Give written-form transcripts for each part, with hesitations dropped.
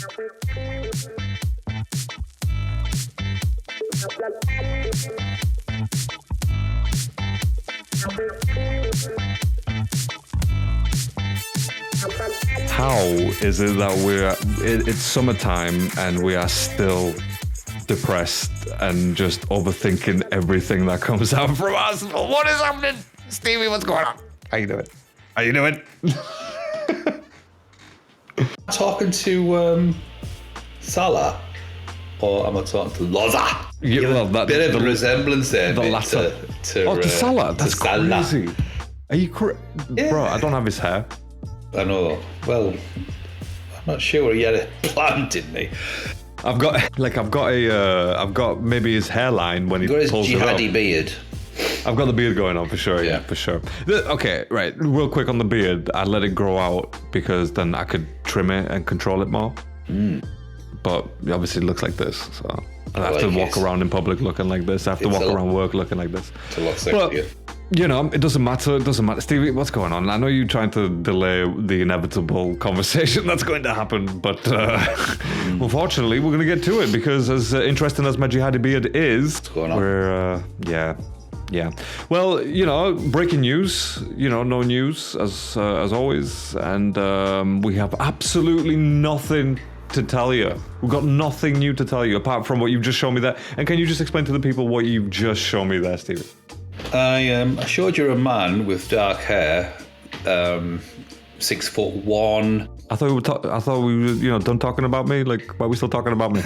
How is it that it's summertime and we are still depressed and just overthinking everything that comes out from Arsenal? What is happening? Stevie, what's going on? How you doing? How you doing? Talking to Salah, or am I talking to Loza? Yeah, well, that, bit of a resemblance there. The latter. To Salah? That's crazy. Are you Yeah. Bro, I don't have his hair. I know. Well, I'm not sure. He had a plan, didn't he? I've got maybe his hairline when he pulls it up. Got his jihadi beard. I've got the beard going on for sure, yeah, for sure. Okay, right, real quick on the beard, I let it grow out because then I could trim it and control it more. But obviously it looks like this, so I have to walk around in public looking like this. I have to walk around work looking like this. It's a lot sexier. You know, it doesn't matter. Stevie, what's going on? I know you're trying to delay the inevitable conversation that's going to happen, but unfortunately, we're going to get to it because as interesting as my jihadi beard is, what's going on? We're, yeah. Well, you know, breaking news, no news as always. And we have absolutely nothing to tell you. We've got nothing new to tell you apart from what you've just shown me there. And can you just explain to the people what you've just shown me there, Stevie? I showed you a man with dark hair, 6'1". I thought we were, done talking about me. Like, why are we still talking about me?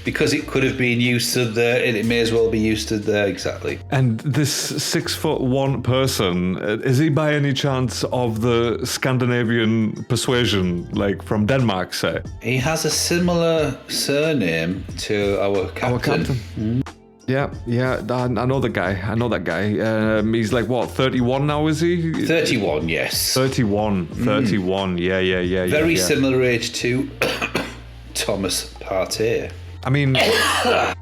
Because it could have been used to there, and it may as well be used to there exactly. And this 6'1" person, is he by any chance of the Scandinavian persuasion, like from Denmark, say? He has a similar surname to our captain. Yeah, I know the guy. He's like, what, 31 now, is he? 31, yes. 31, yeah. Very similar age to Thomas Partey. I mean,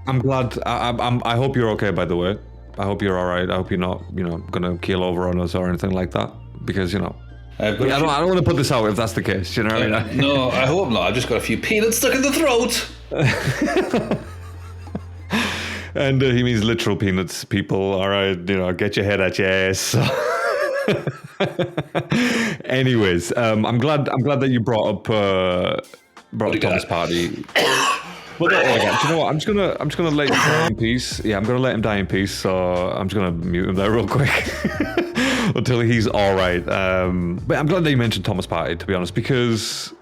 I'm glad. I hope you're okay, by the way. I hope you're all right. I hope you're not, going to keel over on us or anything like that. Because, I don't want to put this out if that's the case, you know what I mean? No, I hope not. I've just got a few peanuts stuck in the throat. And he means literal peanuts, people. All right, get your head at your ass. Anyways, I'm glad that you brought up Thomas Partey. Well, do you know what? I'm just gonna let him die in peace. Yeah, I'm gonna let him die in peace. So I'm just gonna mute him there real quick until he's all right. But I'm glad that you mentioned Thomas Partey, to be honest, because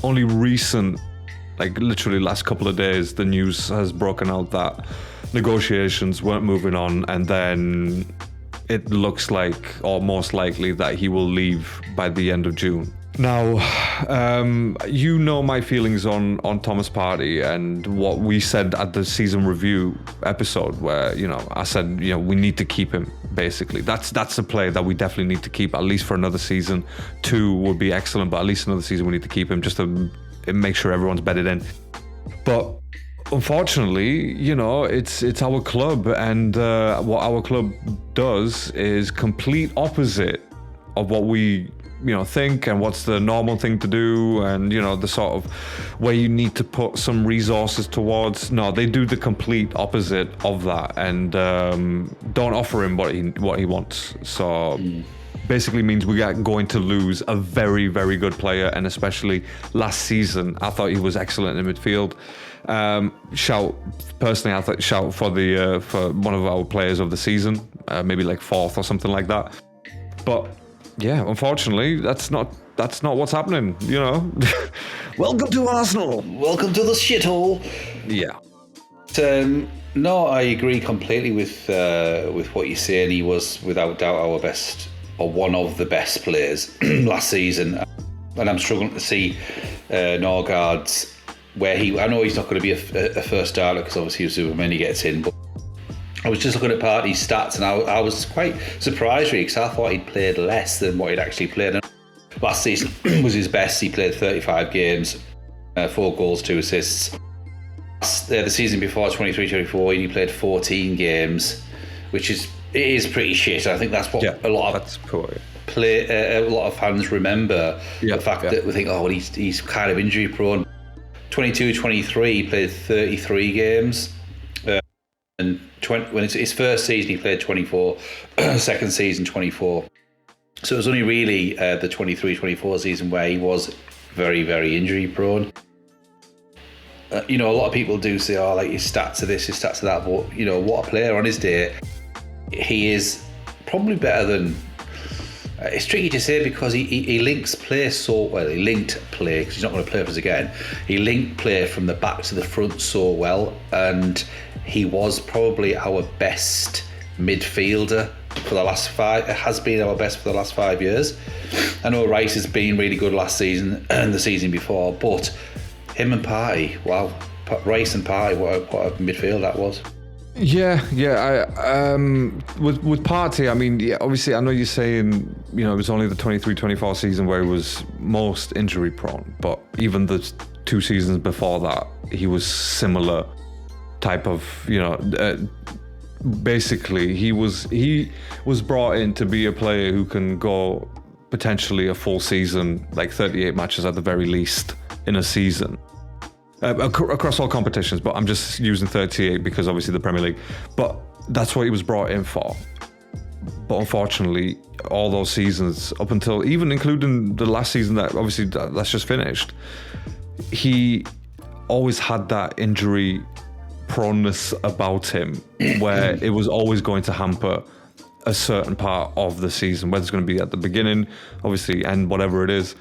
only recent. Like literally last couple of days, the news has broken out that negotiations weren't moving on, and then it looks like, or most likely, that he will leave by the end of June. Now, my feelings on Thomas Partey and what we said at the season review episode, where I said we need to keep him. Basically, that's a player that we definitely need to keep at least for another season. 2 would be excellent, but at least another season we need to keep him just to make sure everyone's bedded in. But unfortunately, it's our club, and what our club does is complete opposite of what we think and what's the normal thing to do, and the sort of where you need to put some resources towards. No, they do the complete opposite of that, and don't offer him what he wants. So basically means we are going to lose a very, very good player, and especially last season, I thought he was excellent in midfield. Shout for one of our players of the season, maybe like 4th or something like that. But yeah, unfortunately, that's not what's happening. Welcome to Arsenal. Welcome to the shithole. Yeah. No, I agree completely with what you're saying. He was without doubt our best, or one of the best players last season, and I'm struggling to see Norgaard's where I know he's not going to be a first starter because obviously Superman he gets in, but I was just looking at Partey's stats and I was quite surprised really, because I thought he'd played less than what he'd actually played. And last season was his best. He played 35 games, 4 goals, 2 assists. The season before, 23-24, he played 14 games, which is pretty shit. I think that's what a lot of that's poor. a lot of fans remember the fact that we think, oh, well, he's kind of injury prone. 22-23, he played 33 games. And when it's his first season, he played 24. Second season, 24. So it was only really the 23-24 season where he was very, very injury prone. A lot of people do say, oh, like his stats are this, his stats are that. But, what a player on his day. He is probably better than... it's tricky to say because he links play so well. He linked play, because he's not going to play for us again. He linked play from the back to the front so well. And he was probably our best midfielder for the last 5. It has been our best for the last 5 years. I know Rice has been really good last season and the season before, but him and Partey, wow, Rice and Partey, what a midfield that was. Yeah. With Partey, I mean, yeah, obviously, I know you're saying, it was only the 23-24 season where he was most injury prone, but even the 2 seasons before that, he was similar type of, basically he was brought in to be a player who can go potentially a full season, like 38 matches at the very least in a season. Across all competitions, but I'm just using 38 because obviously the Premier League. But that's what he was brought in for. But unfortunately, all those seasons, up until even including the last season that obviously that's just finished, he always had that injury proneness about him where it was always going to hamper a certain part of the season, whether it's going to be at the beginning, obviously, and whatever it is.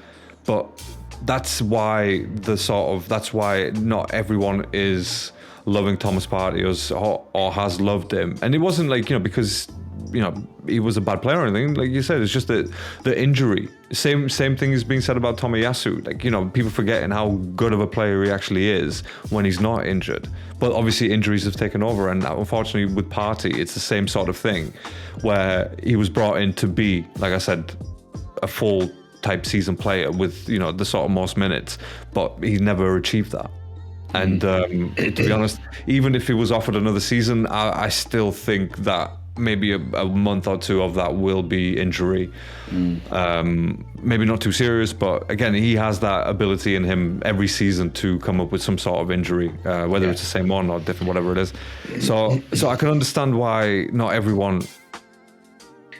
But that's why not everyone is loving Thomas Partey or has loved him. And it wasn't like, because, he was a bad player or anything. Like you said, it's just that the injury. Same thing is being said about Tomiyasu. Like, people forgetting how good of a player he actually is when he's not injured. But obviously injuries have taken over. And unfortunately with Partey, it's the same sort of thing where he was brought in to be, like I said, a full type season player with the sort of most minutes, but he never achieved that. And to be honest, even if he was offered another season, I still think that maybe a month or two of that will be injury. Maybe not too serious, but again, he has that ability in him every season to come up with some sort of injury, whether it's the same one or different, whatever it is. So I can understand why not everyone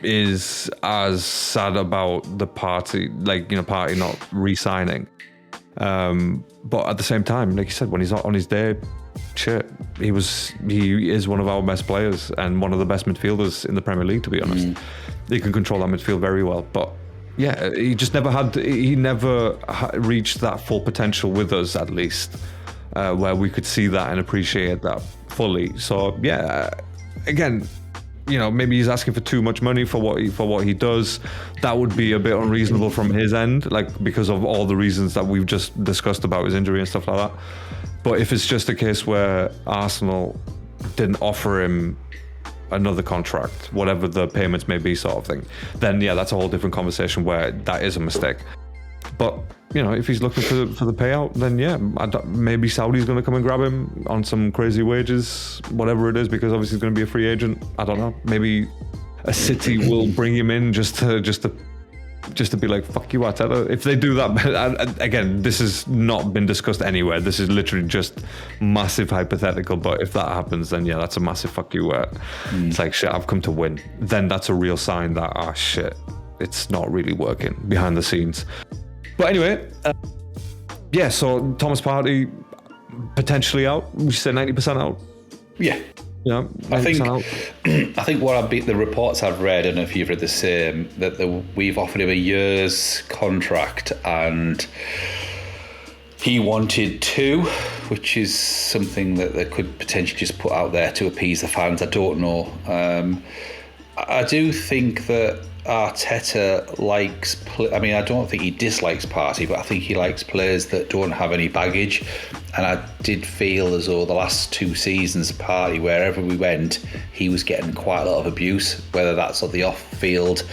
is as sad about the Partey, Partey not re-signing. But at the same time, like you said, when he's not on his day, shit, he is one of our best players and one of the best midfielders in the Premier League, to be honest. He can control that midfield very well, but yeah, he never reached that full potential with us, at least, where we could see that and appreciate that fully. So yeah, again, maybe he's asking for too much money for what he does. That would be a bit unreasonable from his end, because of all the reasons that we've just discussed about his injury and stuff like that. But if it's just a case where Arsenal didn't offer him another contract, whatever the payments may be, sort of thing, then yeah, that's a whole different conversation where that is a mistake. But if he's looking for the payout, then yeah, maybe Saudi's going to come and grab him on some crazy wages, whatever it is, because obviously he's going to be a free agent. I don't know. Maybe a City will bring him in just to be like, fuck you, Arteta. If they do that, again, this has not been discussed anywhere. This is literally just massive hypothetical. But if that happens, then yeah, that's a massive fuck you. It's like, shit, I've come to win. Then that's a real sign that, shit, it's not really working behind the scenes. But anyway, so Thomas Partey potentially out. We say 90% out. Yeah. I think the reports I've read, and if you've read the same, that we've offered him a year's contract and he wanted 2, which is something that they could potentially just put out there to appease the fans. I don't know. I do think that Arteta likes... I don't think he dislikes Partey, but I think he likes players that don't have any baggage. And I did feel as though the last 2 seasons of Partey, wherever we went, he was getting quite a lot of abuse, whether that's on the off-field,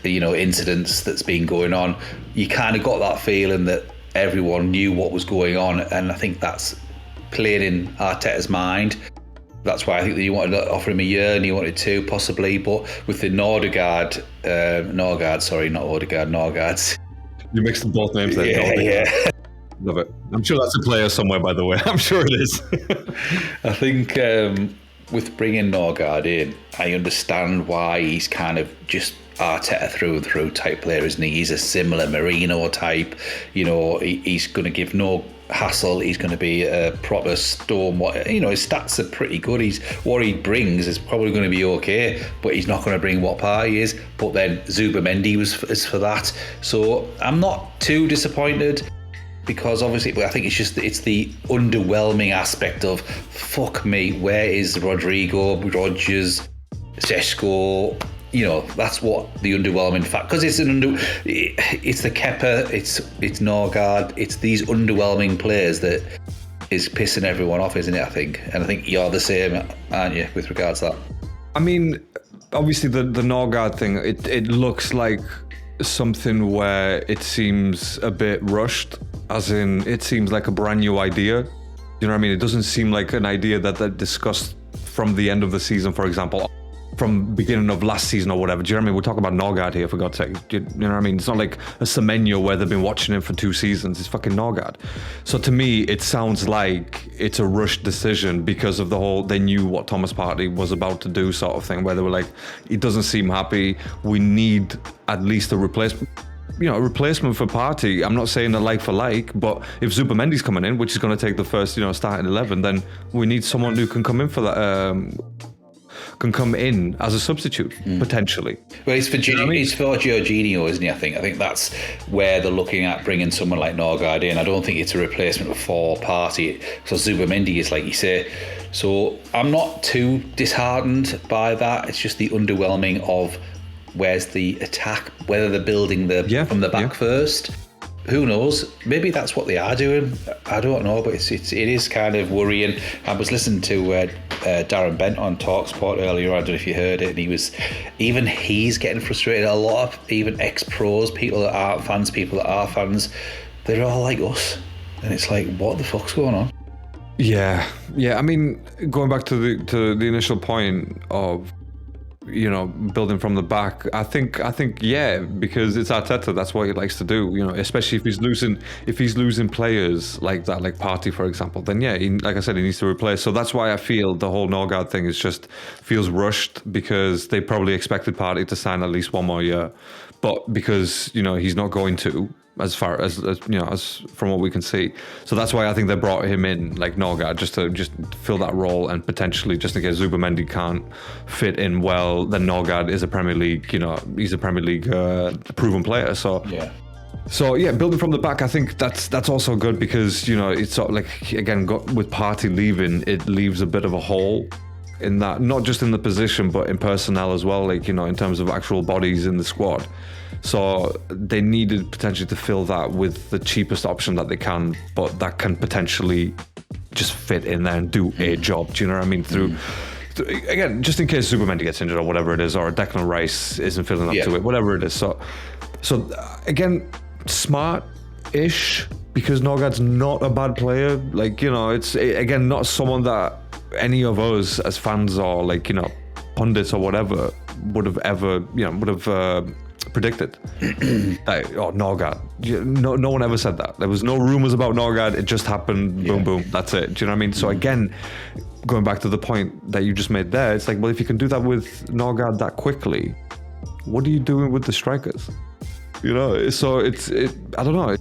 incidents that's been going on. You kind of got that feeling that everyone knew what was going on, and I think that's played in Arteta's mind. That's why I think that you wanted to offer him a year and he wanted 2 possibly. But with the Norgaard, Norgaard. You mixed both names there. Yeah. Love it. I'm sure that's a player somewhere, by the way. I'm sure it is. I think with bringing Norgaard in, I understand why he's kind of just Arteta through and through type player, isn't he? He's a similar Marino type. He's going to give no hassle. He's going to be a proper storm. His stats are pretty good. What he brings is probably going to be okay, but he's not going to bring what Partey is. But then Zubamendi is for that. So I'm not too disappointed. Because obviously, I think it's the underwhelming aspect of, fuck me, where is Rodrigo, Rodgers, Šeško? That's what the underwhelming fact. Because it's the Kepa, it's Norgaard, it's these underwhelming players that is pissing everyone off, isn't it? I think, and I think you're the same, aren't you, with regards to that? I mean, obviously the Norgaard thing, it looks like something where it seems a bit rushed. As in, it seems like a brand new idea. You know what I mean? It doesn't seem like an idea that they discussed from the end of the season, for example, from beginning of last season or whatever. Do you know what I mean? We're talking about Norgaard here, for God's sake. You know what I mean? It's not like a Semenyo where they've been watching him for 2 seasons. It's fucking Norgaard. So to me, it sounds like it's a rushed decision because of the whole, they knew what Thomas Partey was about to do sort of thing, where they were like, he doesn't seem happy. We need at least a replacement. A replacement for Partey. I'm not saying a like for like, but if Zubamendi's coming in, which is going to take the first, starting 11, then we need someone who can come in for that, can come in as a substitute, potentially. Well, it's for Jorginho, isn't he? I think that's where they're looking at bringing someone like Norgaard in. I don't think it's a replacement for Partey. So Zubamendi is like you say. So I'm not too disheartened by that. It's just the underwhelming of where's the attack, whether they're building from the back first. Who knows? Maybe that's what they are doing. I don't know, but it is kind of worrying. I was listening to Darren Bent on TalkSport earlier. I don't know if you heard it, and he's getting frustrated. A lot of even ex-pros, people that aren't fans, people that are fans, they're all like us, and it's like, what the fuck's going on? Yeah. I mean, going back to the initial point of, building from the back. I think, yeah, because it's Arteta. That's what he likes to do. Especially if he's losing players like that, like Partey, for example. Then yeah, like I said, he needs to replace. So that's why I feel the whole Norgaard thing feels rushed, because they probably expected Partey to sign at least 1 more year, but because he's not going to. As far as as from what we can see, so that's why I think they brought him in, like Norgaard, just to fill that role, and potentially just in case Zubamendi can't fit in well, then Norgaard is a Premier League, he's a Premier League proven player. So yeah, building from the back, I think that's also good, because it's sort of like, again, with Partey leaving, it leaves a bit of a hole in that, not just in the position but in personnel as well, like in terms of actual bodies in the squad. So they needed potentially to fill that with the cheapest option that they can, but that can potentially just fit in there and do a job. Do you know what I mean? Through again, just in case Zubamendi gets injured or whatever it is, or Declan Rice isn't feeling up to it, whatever it is. So again, smart-ish, because Norgaard's not a bad player. Like, it's again not someone that any of us as fans or pundits or whatever would have ever predicted. Norgaard. No one ever said that. There was no rumors about Norgaard. It just happened. Boom, boom. That's it. Do you know what I mean? So again, going back to the point that you just made there, it's like, well, if you can do that with Norgaard that quickly, what are you doing with the strikers? So I don't know.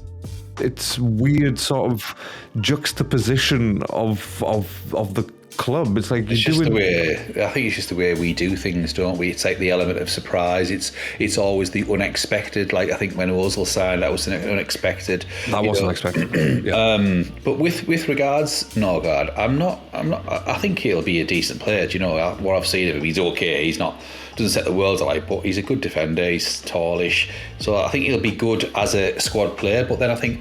It's weird sort of juxtaposition of the club. It's like I think it's just the way we do things, don't we? It's like the element of surprise. It's always the unexpected. Like I think when Ozil signed, that was unexpected. That was unexpected. Yeah. But with regards Norgaard, I'm not. I think he'll be a decent player. Do you know what I've seen of him? He's okay. He's not. Doesn't set the world alight, but he's a good defender. He's tallish, so I think he'll be good as a squad player. But then I think,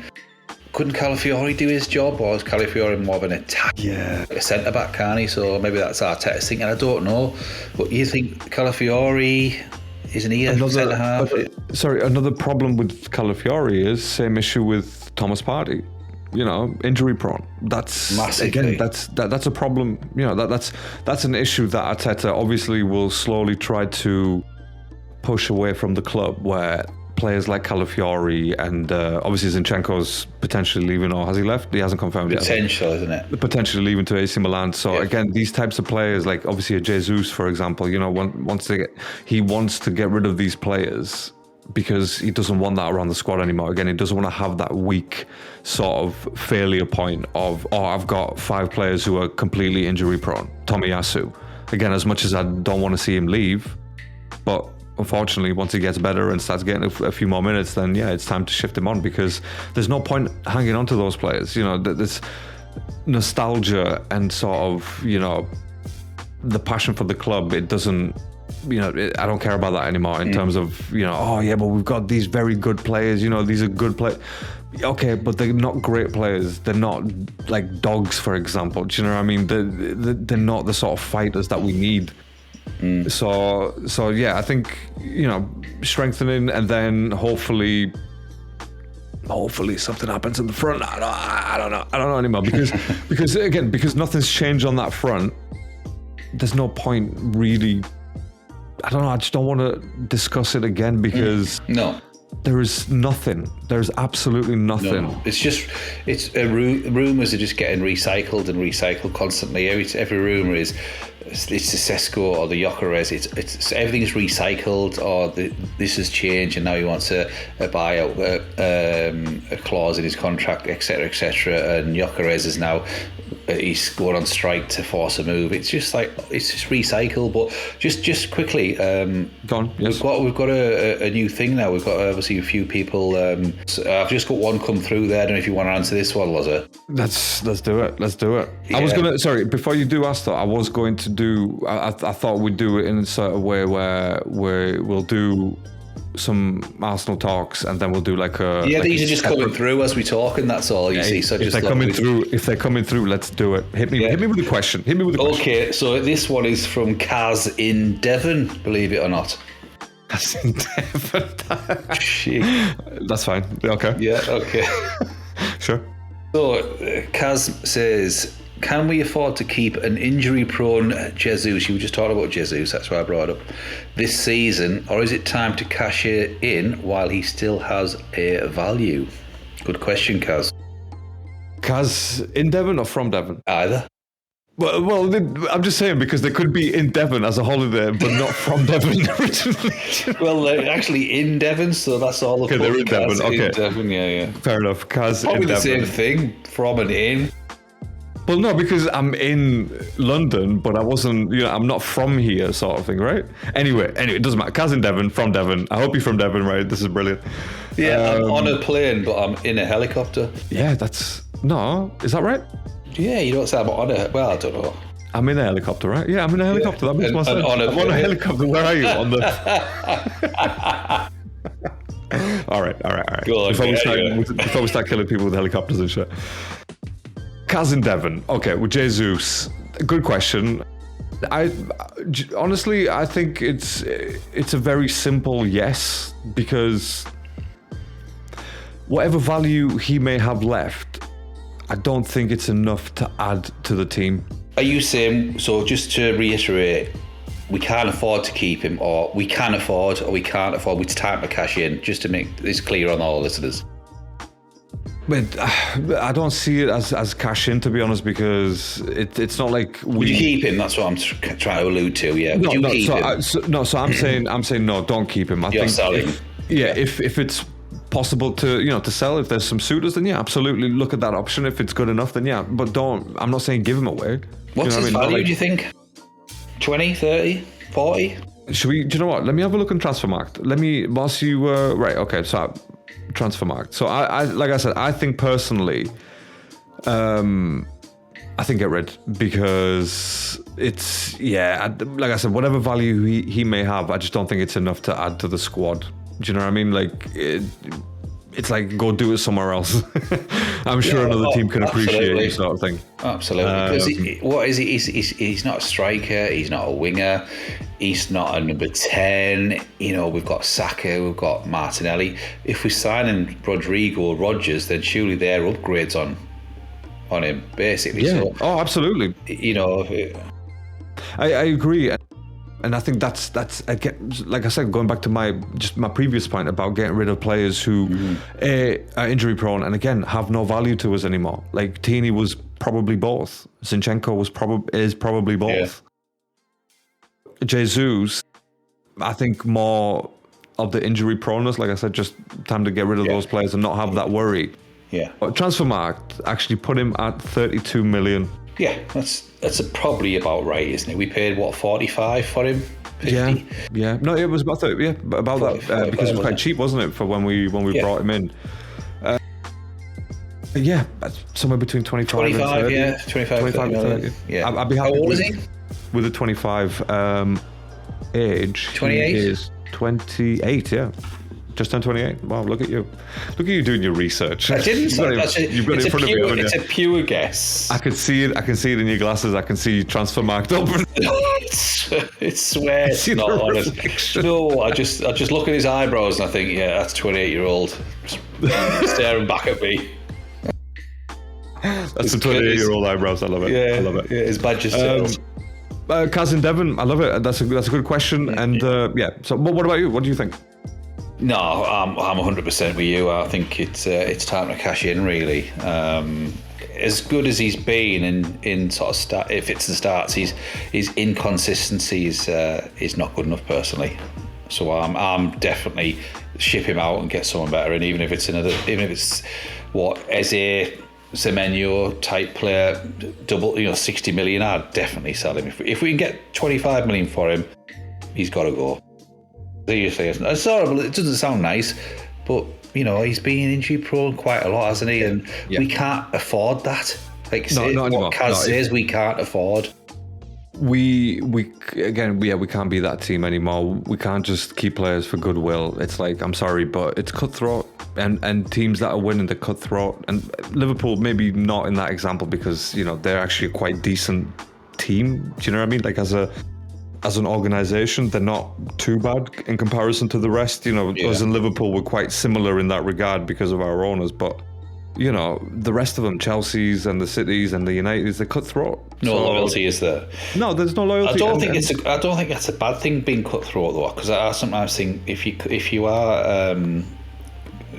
couldn't Calafiori do his job, or is Calafiori more of an attack? Yeah, a centre back, can't he? So maybe that's Arteta's thinking. I don't know, but you think Calafiori, isn't he a centre half? Another problem with Calafiori is same issue with Thomas Partey. injury prone. That's Massively. again, that's a problem. That's an issue that Arteta obviously will slowly try to push away from the club, where players like Calafiori and obviously Zinchenko's potentially leaving, or has he left? He hasn't confirmed yet. Potential, isn't it? Potentially leaving to AC Milan. So again, these types of players, like obviously a Jesus, for example, he wants to get rid of these players because he doesn't want that around the squad anymore. Again, he doesn't want to have that weak sort of failure point of, I've got 5 players who are completely injury prone. Tomiyasu. Again, as much as I don't want to see him leave, but unfortunately, once he gets better and starts getting a few more minutes, then it's time to shift him on, because there's no point hanging on to those players. This nostalgia and sort of, the passion for the club, it doesn't, I don't care about that anymore in terms of, but we've got these very good players, these are good players. Okay, but they're not great players. They're not like Dogs, for example. Do you know what I mean? They're not the sort of fighters that we need. So yeah, I think, strengthening, and then hopefully something happens in the front. I don't know anymore, because nothing's changed on that front. There's no point really. I don't know. I just don't want to discuss it again, because no. There is nothing. There's absolutely nothing. No. It's rumors are just getting recycled and recycled constantly. Every rumor is it's the Sesko or the Gyökeres. It's everything's recycled, or this has changed, and now he wants a buyout a clause in his contract, etc., etc. And Gyökeres is now he's going on strike to force a move. It's just recycled. But just quickly, Gone. Yes. We've got a new thing now. We've got obviously a few people. So I've just got one come through there. I don't know if you want to answer this one, Loza. Let's do it. Yeah. I was gonna. Sorry, before you do ask that, I was going to do. I thought we'd do it in a sort of way where we'll do some Arsenal talks, and then we'll do like a. Yeah, like these are just coming through as we talk, and that's all you see. So if they're coming through, let's do it. Hit me with a question. Okay, so this one is from Kaz in Devon. Believe it or not. Kaz in Devon. Shit. That's fine. Okay. Yeah. Okay. Sure. So Kaz says, can we afford to keep an injury-prone Jesus? You were just talking about Jesus, that's why I brought it up. This season, or is it time to cash it in while he still has a value? Good question, Kaz. Kaz in Devon or from Devon? Either. Well, I'm just saying, because they could be in Devon as a holiday, but not from Devon originally. Well, they're actually in Devon, so that's all. Okay, they're in Devon. Okay, in Devon, yeah. Fair enough. Kaz probably in the Devon. same thing, from and in. Well, no, because I'm in London, but I wasn't. I'm not from here, sort of thing, right? Anyway, it doesn't matter. Kaz in Devon, from Devon. I hope you're from Devon, right? This is brilliant. Yeah, I'm on a plane, but I'm in a helicopter. Yeah, is that right? Yeah, you don't say I'm on a. Well, I don't know. I'm in a helicopter, right? Yeah, I'm in a helicopter. That makes more sense. I'm on a helicopter. Where are you? On the. All right. Go on, before we start killing people with helicopters and shit. Kaz in Devon. Okay, with Jesus. Good question. Honestly, I think it's a very simple yes, because whatever value he may have left, I don't think it's enough to add to the team. Are you saying, so just to reiterate, we can't afford to keep him, or we can afford, or we can't afford, it's time to cash in, just to make this clear on all listeners? But I don't see it as cash in, to be honest, because it's not like we. Would you keep him? That's what I'm trying to allude to. Yeah. Would you keep him? So I'm saying no, don't keep him. You're selling. If it's possible to sell, if there's some suitors, then yeah, absolutely look at that option. If it's good enough, then yeah, but I'm not saying give him away. What's his value, do you think? 20, 30, 40? Should we? Do you know what? Let me have a look on Transfermarkt. Whilst you right, okay, so Transfermarkt. So I like I said, I think personally, I think get rid, because it's like I said, whatever value he may have, I just don't think it's enough to add to the squad. Do you know what I mean? Like it's like go do it somewhere else. I'm sure another team can appreciate you, sort of thing. Absolutely. Because what is he? He's not a striker. He's not a winger. He's not a number 10. You know, we've got Saka, we've got Martinelli. If we're signing Rodrigo or Rodgers, then surely they're upgrades on him, basically. Yeah. So, oh, absolutely. You know, I agree. And I think that's again, like I said, going back to my previous point about getting rid of players who are injury prone and again have no value to us anymore. Like Tini was probably both. Zinchenko is probably both. Yeah. Jesus, I think more of the injury proneness. Like I said, just time to get rid of those players and not have that worry. Yeah. But Transfermarkt actually put him at 32 million. Yeah, that's probably about right, isn't it? We paid, what, 45 for him? 50? Yeah. No, it was about 30, about that, because it was quite cheap, wasn't it, for when we brought him in? Somewhere between 25 and 30. Yeah, 25 to 30. Yeah. I'd be happy. How old is he? With a 25 age. 28? He is 28, yeah. Just turned 28. Wow, look at you. Look at you doing your research. I didn't. You've got it in front of you. It's a pure guess. I can see it. I can see it in your glasses. I can see Transfermarkt open. It's swear it's not honest. No, I just look at his eyebrows and I think, yeah, that's 28-year-old staring back at me. That's the 28-year-old eyebrows. I love it. Yeah, I love it. Yeah, his badge is Kaz Devon, I love it. That's a good question. And so what about you? What do you think? No, I'm 100% with you. I think it's time to cash in, really. As good as he's been in sort of start, if it's the starts, his inconsistency is not good enough personally. So I'm definitely ship him out and get someone better. And even if it's Eze, Semenyo type player, double 60 million, I'd definitely sell him. If we can get 25 million for him, he's got to go. Seriously, it's horrible. It doesn't sound nice, but he's been injury prone quite a lot, hasn't he? And we can't afford that. Like what Kaz says, we can't afford. We can't be that team anymore. We can't just keep players for goodwill. It's like, I'm sorry, but it's cutthroat, and teams that are winning the cutthroat. And Liverpool maybe not in that example because they're actually a quite decent team. Do you know what I mean? Like as an organisation, they're not too bad in comparison to the rest. Us in Liverpool, we're quite similar in that regard because of our owners. But, the rest of them, Chelsea's and the Cities and the Uniteds, they're cutthroat. No loyalty is there. No, there's no loyalty. I don't think that's a bad thing being cutthroat though, because I sometimes think if you are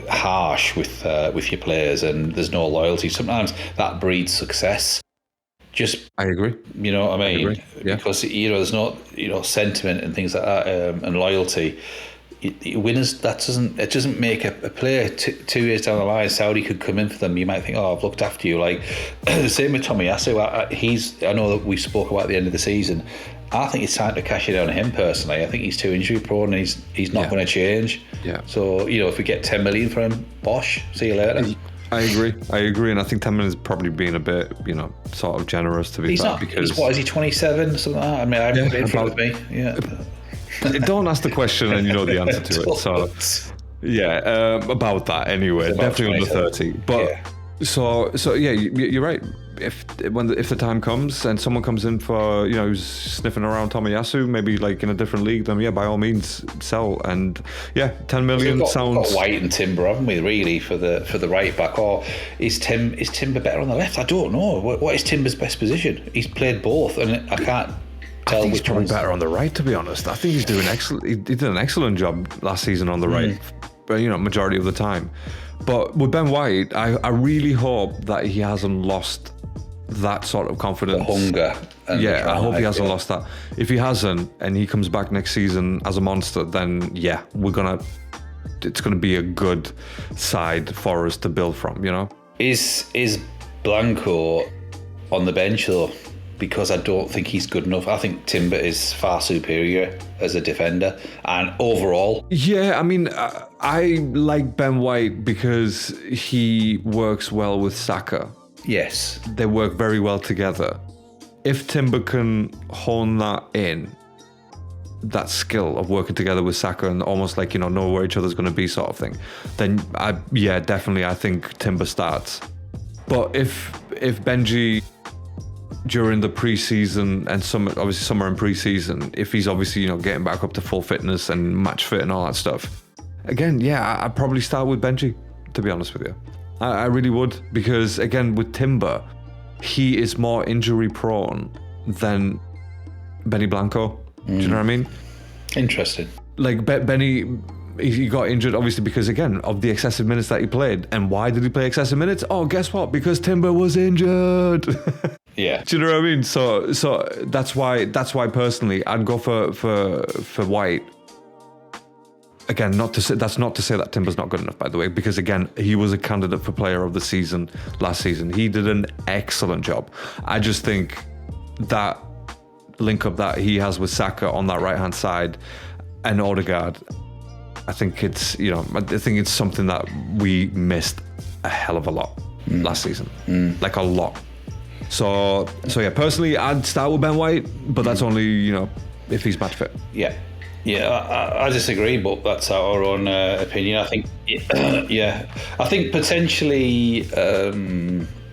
harsh with your players and there's no loyalty, sometimes that breeds success. I agree. You know what I mean? Yeah. Because there's no sentiment and things like that, and loyalty. Winners, it doesn't make a player 2 years down the line. Saudi could come in for them. You might think, I've looked after you. Like the same with Tomiyasu. I know that we spoke about at the end of the season. I think it's time to cash it on him personally. I think he's too injury prone and he's not going to change. Yeah. So if we get 10 million for him, bosh. See you later. I agree, and I think 10 million is probably being a bit, sort of generous to be fair. Because what is he, 27, something like that? I mean, I haven't been for it with me. Yeah. Don't ask the question and you know the answer to it. So, about that anyway. Definitely under 30. But so you're right. If the time comes and someone comes in for who's sniffing around Tomiyasu, maybe like in a different league, then by all means sell. And 10 million sounds. We've got White and Timber, haven't we? Really for the right back, or is Timber better on the left? I don't know. What is Timber's best position? He's played both, and I can't. I think he's probably better on the right, to be honest. I think he's doing excellent. He did an excellent job last season on the right, but majority of the time. But with Ben White, I really hope that he hasn't lost that sort of confidence, the hunger. I hope he hasn't lost that. If he hasn't, and he comes back next season as a monster, then it's gonna be a good side for us to build from. Is Blanco on the bench though? Because I don't think he's good enough. I think Timber is far superior as a defender and overall. Yeah, I mean, I like Ben White because he works well with Saka. Yes. They work very well together. If Timber can hone that in, that skill of working together with Saka and almost like, know where each other's going to be sort of thing, then definitely I think Timber starts. But if Benji during the preseason and summer and preseason, if he's obviously, getting back up to full fitness and match fit and all that stuff, again, I'd probably start with Benji, to be honest with you. I really would, because again, with Timber, he is more injury prone than Benny Blanco. Do you know what I mean? Interesting. Like Benny, he got injured obviously because, again, of the excessive minutes that he played. And why did he play excessive minutes? Oh, guess what? Because Timber was injured. Yeah. Do you know what I mean? So that's why personally I'd go for White. Again, that's not to say that Timber's not good enough, by the way, because again, he was a candidate for player of the season last season. He did an excellent job. I just think that link up that he has with Saka on that right hand side and Odegaard, I think it's something that we missed a hell of a lot last season, like a lot. So yeah, personally, I'd start with Ben White, but that's only if he's match fit. Yeah, I disagree, but that's our own opinion. I think, I think potentially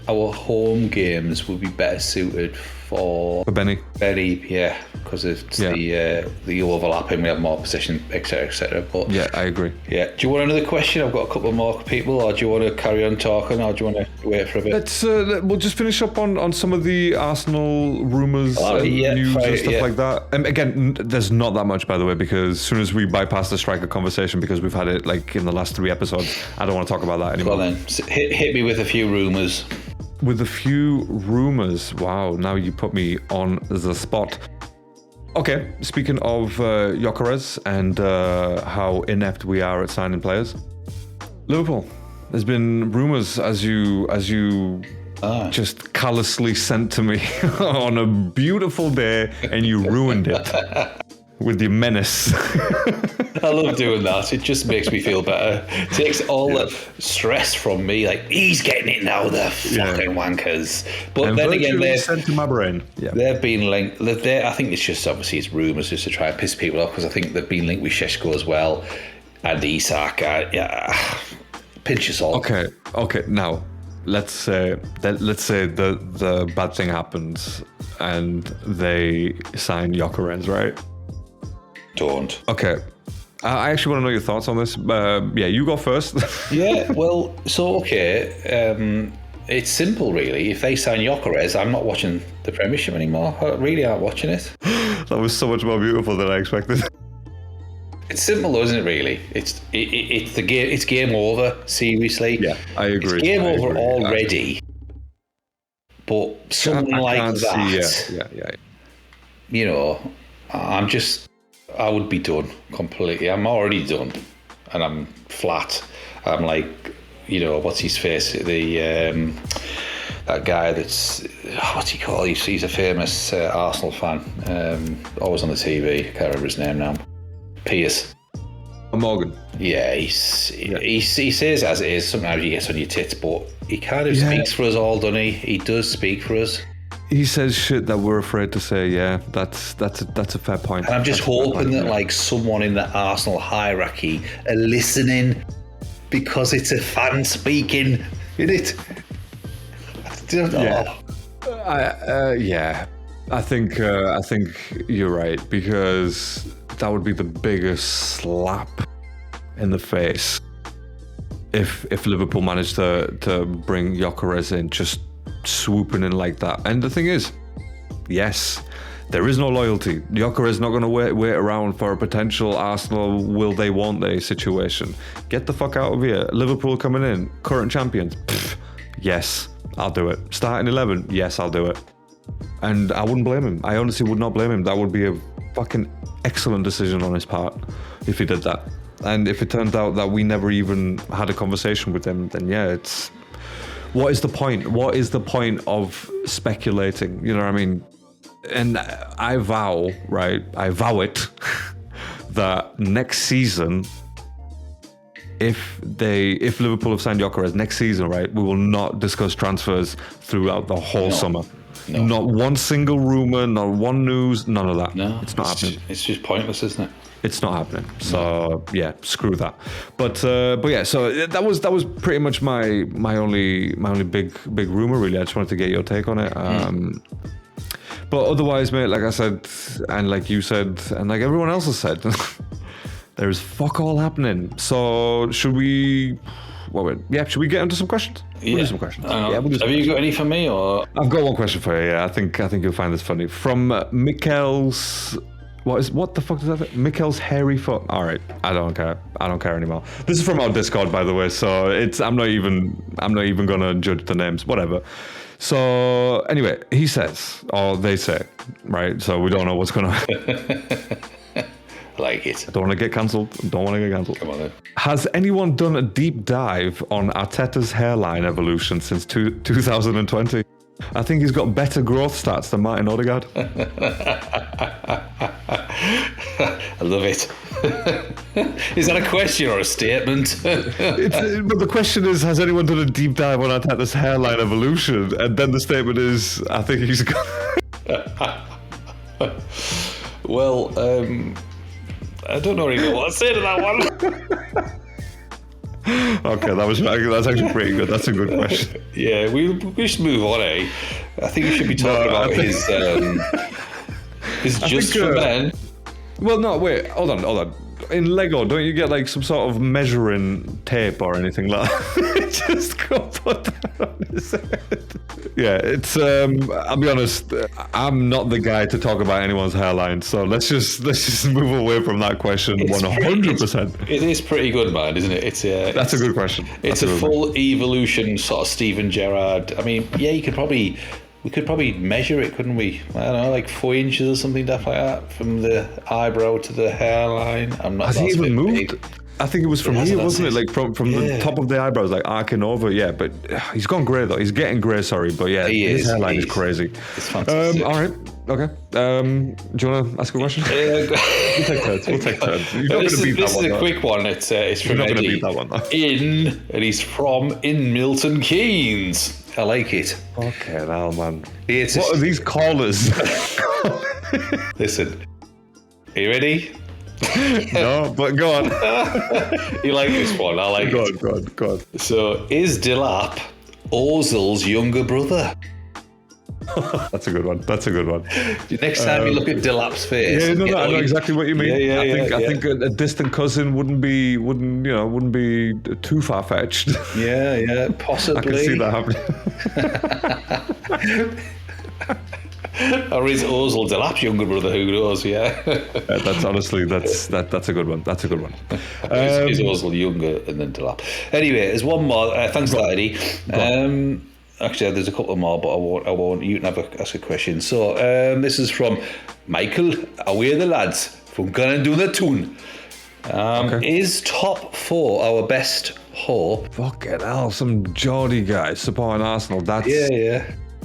our home games would be better suited for Benny. Yeah, because it's the overlapping, we have more possession, etc. But yeah, I agree. Yeah. Do you want another question? I've got a couple more people, or do you want to carry on talking, or do you want to wait for a bit? Let's we'll just finish up on some of the Arsenal rumours news and stuff like that. And again, there's not that much, by the way, because as soon as we bypass the striker conversation, because we've had it like in the last 3 episodes, I don't want to talk about that anymore. Well then, hit me with a few rumours. With a few rumours. Wow, now you put me on the spot. Okay, speaking of Gyökeres and how inept we are at signing players, Liverpool. There's been rumours as you just callously sent to me on a beautiful day, and you ruined it with your menace. I love doing that. It just makes me feel better. It takes all the stress from me. Like, he's getting it now, the fucking wankers. But and then again, they've sent to my brain. Yeah. They've been linked. I think it's just obviously it's rumours just to try and piss people off, because I think they've been linked with Šeško as well and Isak. Pinch us all. Okay. Now, let's say the bad thing happens and they sign Gyökeres, right? Don't. Okay. I actually want to know your thoughts on this. You go first. Yeah, well, so, it's simple, really. If they sign Gyökeres, I'm not watching the Premiership anymore. I really aren't watching it. That was so much more beautiful than I expected. It's simple, though, isn't it, really? It's the game. It's game over, seriously. Yeah, I agree. It's game over already. But someone like that, I would be done completely. I'm already done, and I'm flat. I'm like, what's his face? That guy that's what's he called? He's a famous Arsenal fan. Always on the TV. I can't remember his name now. Piers. Morgan. Yeah, he says as it is. Sometimes he gets on your tits, but he kind of speaks for us all, doesn't he? He does speak for us. He says shit that we're afraid to say. Yeah, that's a fair point. And I'm just hoping that like someone in the Arsenal hierarchy are listening, because it's a fan speaking, isn't it? I think you're right, because that would be the biggest slap in the face if Liverpool managed to bring Gyökeres in, just swooping in like that. And the thing is, yes, there is no loyalty. Gyökeres is not going to wait around for a potential Arsenal will they won't they situation. Get the fuck out of here. Liverpool coming in, current champions. Yes, I'll do it. Starting 11, yes, I'll do it. And I wouldn't blame him. I honestly would not blame him. That would be a fucking excellent decision on his part if he did that. And if it turned out that we never even had a conversation with him, then it's... What is the point? What is the point of speculating? You know what I mean? And I vow it, that next season, if Liverpool have signed Gyökeres next season, right, we will not discuss transfers throughout the whole summer. Not one single rumor, not one news, none of that. No, it's not happening. It's just pointless, isn't it? It's not happening. So yeah, screw that. But yeah, so that was pretty much my only big rumor really. I just wanted to get your take on it. But otherwise, mate, like I said, and like you said, and like everyone else has said, there's fuck all happening. So should we? Should we get into some questions? We'll do some questions. Have you got any for me, or? I've got one question for you. Yeah, I think you'll find this funny. From Mikkel's. What the fuck does that say? Mikkel's hairy foot. All right, I don't care anymore. This is from our Discord, by the way. So I'm not even gonna judge the names. Whatever. So anyway, he says, or they say, right? So we don't know what's gonna. I like it. Don't want to get cancelled. Come on then. Has anyone done a deep dive on Arteta's hairline evolution since 2020? I think he's got better growth stats than Martin Odegaard. I love it. Is that a question or a statement? But the question is, has anyone done a deep dive on Arteta's hairline evolution? And then the statement is, I think he's got... Well, I don't really know what to say to that one. Okay, that's actually pretty good. That's a good question. Yeah, we should move on, eh? I think we should be talking about his just for men. Well, no, wait, hold on. In Lego, don't you get like some sort of measuring tape or anything like that? Just go put that on his head. Yeah, it's. I'll be honest. I'm not the guy to talk about anyone's hairline, so let's just move away from that question. 100%. It is pretty good, man, isn't it? That's a good question. It's a full evolution sort of Steven Gerrard. I mean, yeah, we could probably measure it, couldn't we? I don't know, like 4 inches or something, stuff like that, from the eyebrow to the hairline. Has he even moved? Big. I think it was from here, wasn't it? Like from the top of the eyebrows, like arcing over. Yeah, but he's gone grey though. He's getting grey. Sorry, but yeah, his hairline is crazy. It's fantastic. All right, okay. Do you want to ask a question? We'll take turns. You're not going to beat that one. This is a quick one. It's from Eddie. You're not going to beat that one. And he's from Milton Keynes. I like it. Okay, now, man. What are these callers? Listen, are you ready? No, but go on. You like this one? I like it. Go on. So, is Delap Ozil's younger brother? That's a good one. Next time you look at Delap's face. Yeah, no, I know exactly what you mean. I think a distant cousin wouldn't be too far fetched. Yeah, possibly. I can see that happening. Or is Ozil Delap's younger brother? Who knows? Yeah. That's honestly that's a good one. That's a good one. Is Ozil younger and then Delap? Anyway, there's one more. Thanks, Eddie. Actually, there's a couple more, but I won't. You can ask a question. So this is from Michael. Away the lads from Gunanduna Toon. Is top 4 our best hope? Fucking hell, some Geordie guys supporting Arsenal.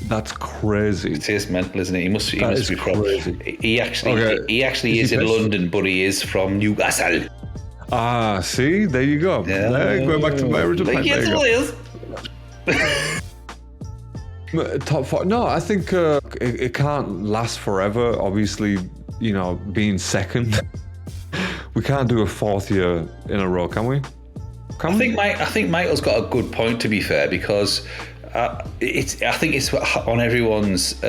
That's crazy. It is mental, isn't it? He must be crazy. He actually is in London, but he is from Newcastle. Ah, see, there you go. Yeah, going back to my original point. Yes, Top 4. No, I think it can't last forever. Obviously, being second, we can't do a 4th year in a row, can we? I think Michael's got a good point, to be fair, because I think it's on everyone's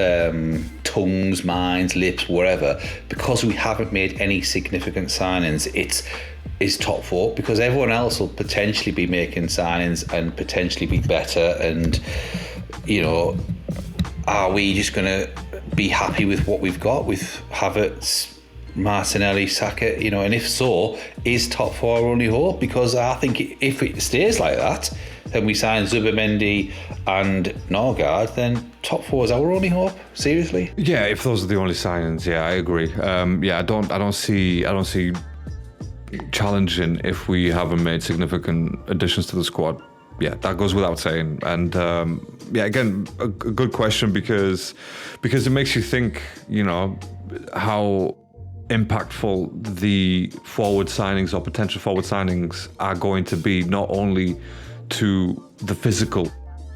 tongues, minds, lips, whatever, because we haven't made any significant signings. It's top 4 because everyone else will potentially be making signings and potentially be better. And are we just going to be happy with what we've got with Havertz, Martinelli, Saka? And if so, is top 4 our only hope? Because I think if it stays like that, then we sign Zubimendi and Norgaard, then top 4 is our only hope. Seriously? Yeah, if those are the only signings, yeah, I agree. I don't see challenging if we haven't made significant additions to the squad. Yeah, that goes without saying. And again, a good question because it makes you think, how impactful the forward signings or potential forward signings are going to be, not only to the physical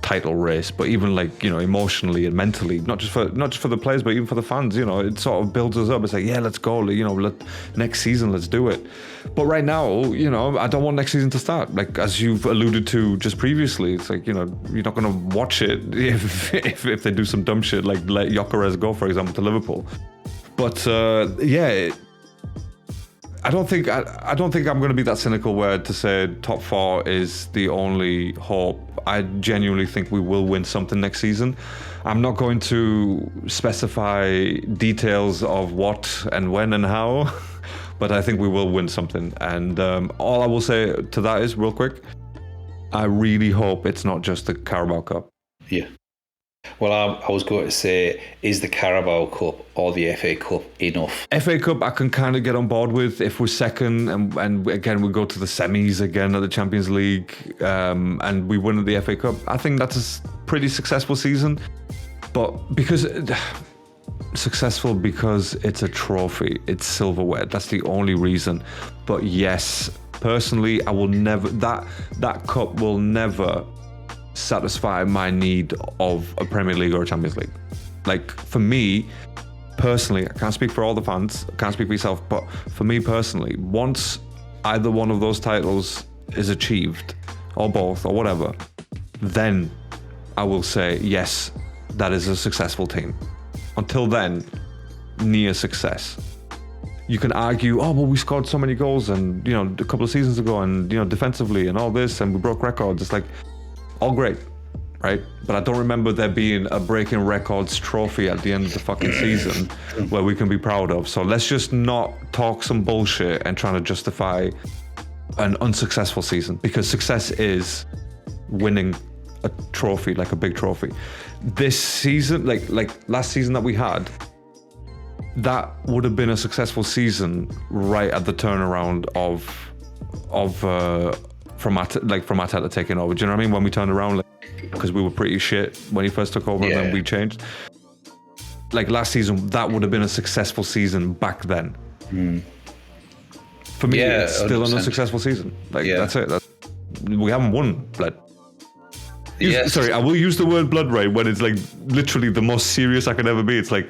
title race, but even like, you know, emotionally and mentally, not just for the players, but even for the fans, you know, it sort of builds us up. It's like, yeah, let's go, you know, next season, let's do it. But right now, you know, I don't want next season to start. Like, as you've alluded to just previously, it's like, you know, you're not going to watch it if they do some dumb shit, like let Gyökeres go, for example, to Liverpool. But yeah, I don't think I'm going to be that cynical where to say top 4 is the only hope. I genuinely think we will win something next season. I'm not going to specify details of what and when and how, but I think we will win something. And all I will say to that is, real quick, I really hope it's not just the Carabao Cup. Yeah. Well, I was going to say, is the Carabao Cup or the FA Cup enough? FA Cup, I can kind of get on board with if we're second and again, we go to the semis again at the Champions League and we win the FA Cup. I think that's a pretty successful season. But successful because it's a trophy, it's silverware. That's the only reason. But yes, personally, I will never, that cup will never satisfy my need of a Premier League or a Champions League. Like, for me personally, I can't speak for all the fans, I can't speak for myself, but for me personally, once either one of those titles is achieved, or both, or whatever, then I will say, yes, that is a successful team. Until then, near success. You can argue, oh, well, we scored so many goals and, you know, a couple of seasons ago and, you know, defensively and all this, and we broke records. It's like, all great, right? But I don't remember there being a breaking records trophy at the end of the fucking season where we can be proud of. So let's just not talk some bullshit and trying to justify an unsuccessful season, because success is winning a trophy, like a big trophy. This season, like last season that we had, that would have been a successful season right at the turnaround from Arteta taking over. Do you know what I mean? When we turned around, because we were pretty shit when he first took over, and then we changed. Like last season, that would have been a successful season back then. For me, it's still 100%. An unsuccessful season. Like that's it. We haven't won blood. Sorry, I will use the word blood right when it's like literally the most serious I could ever be. It's like,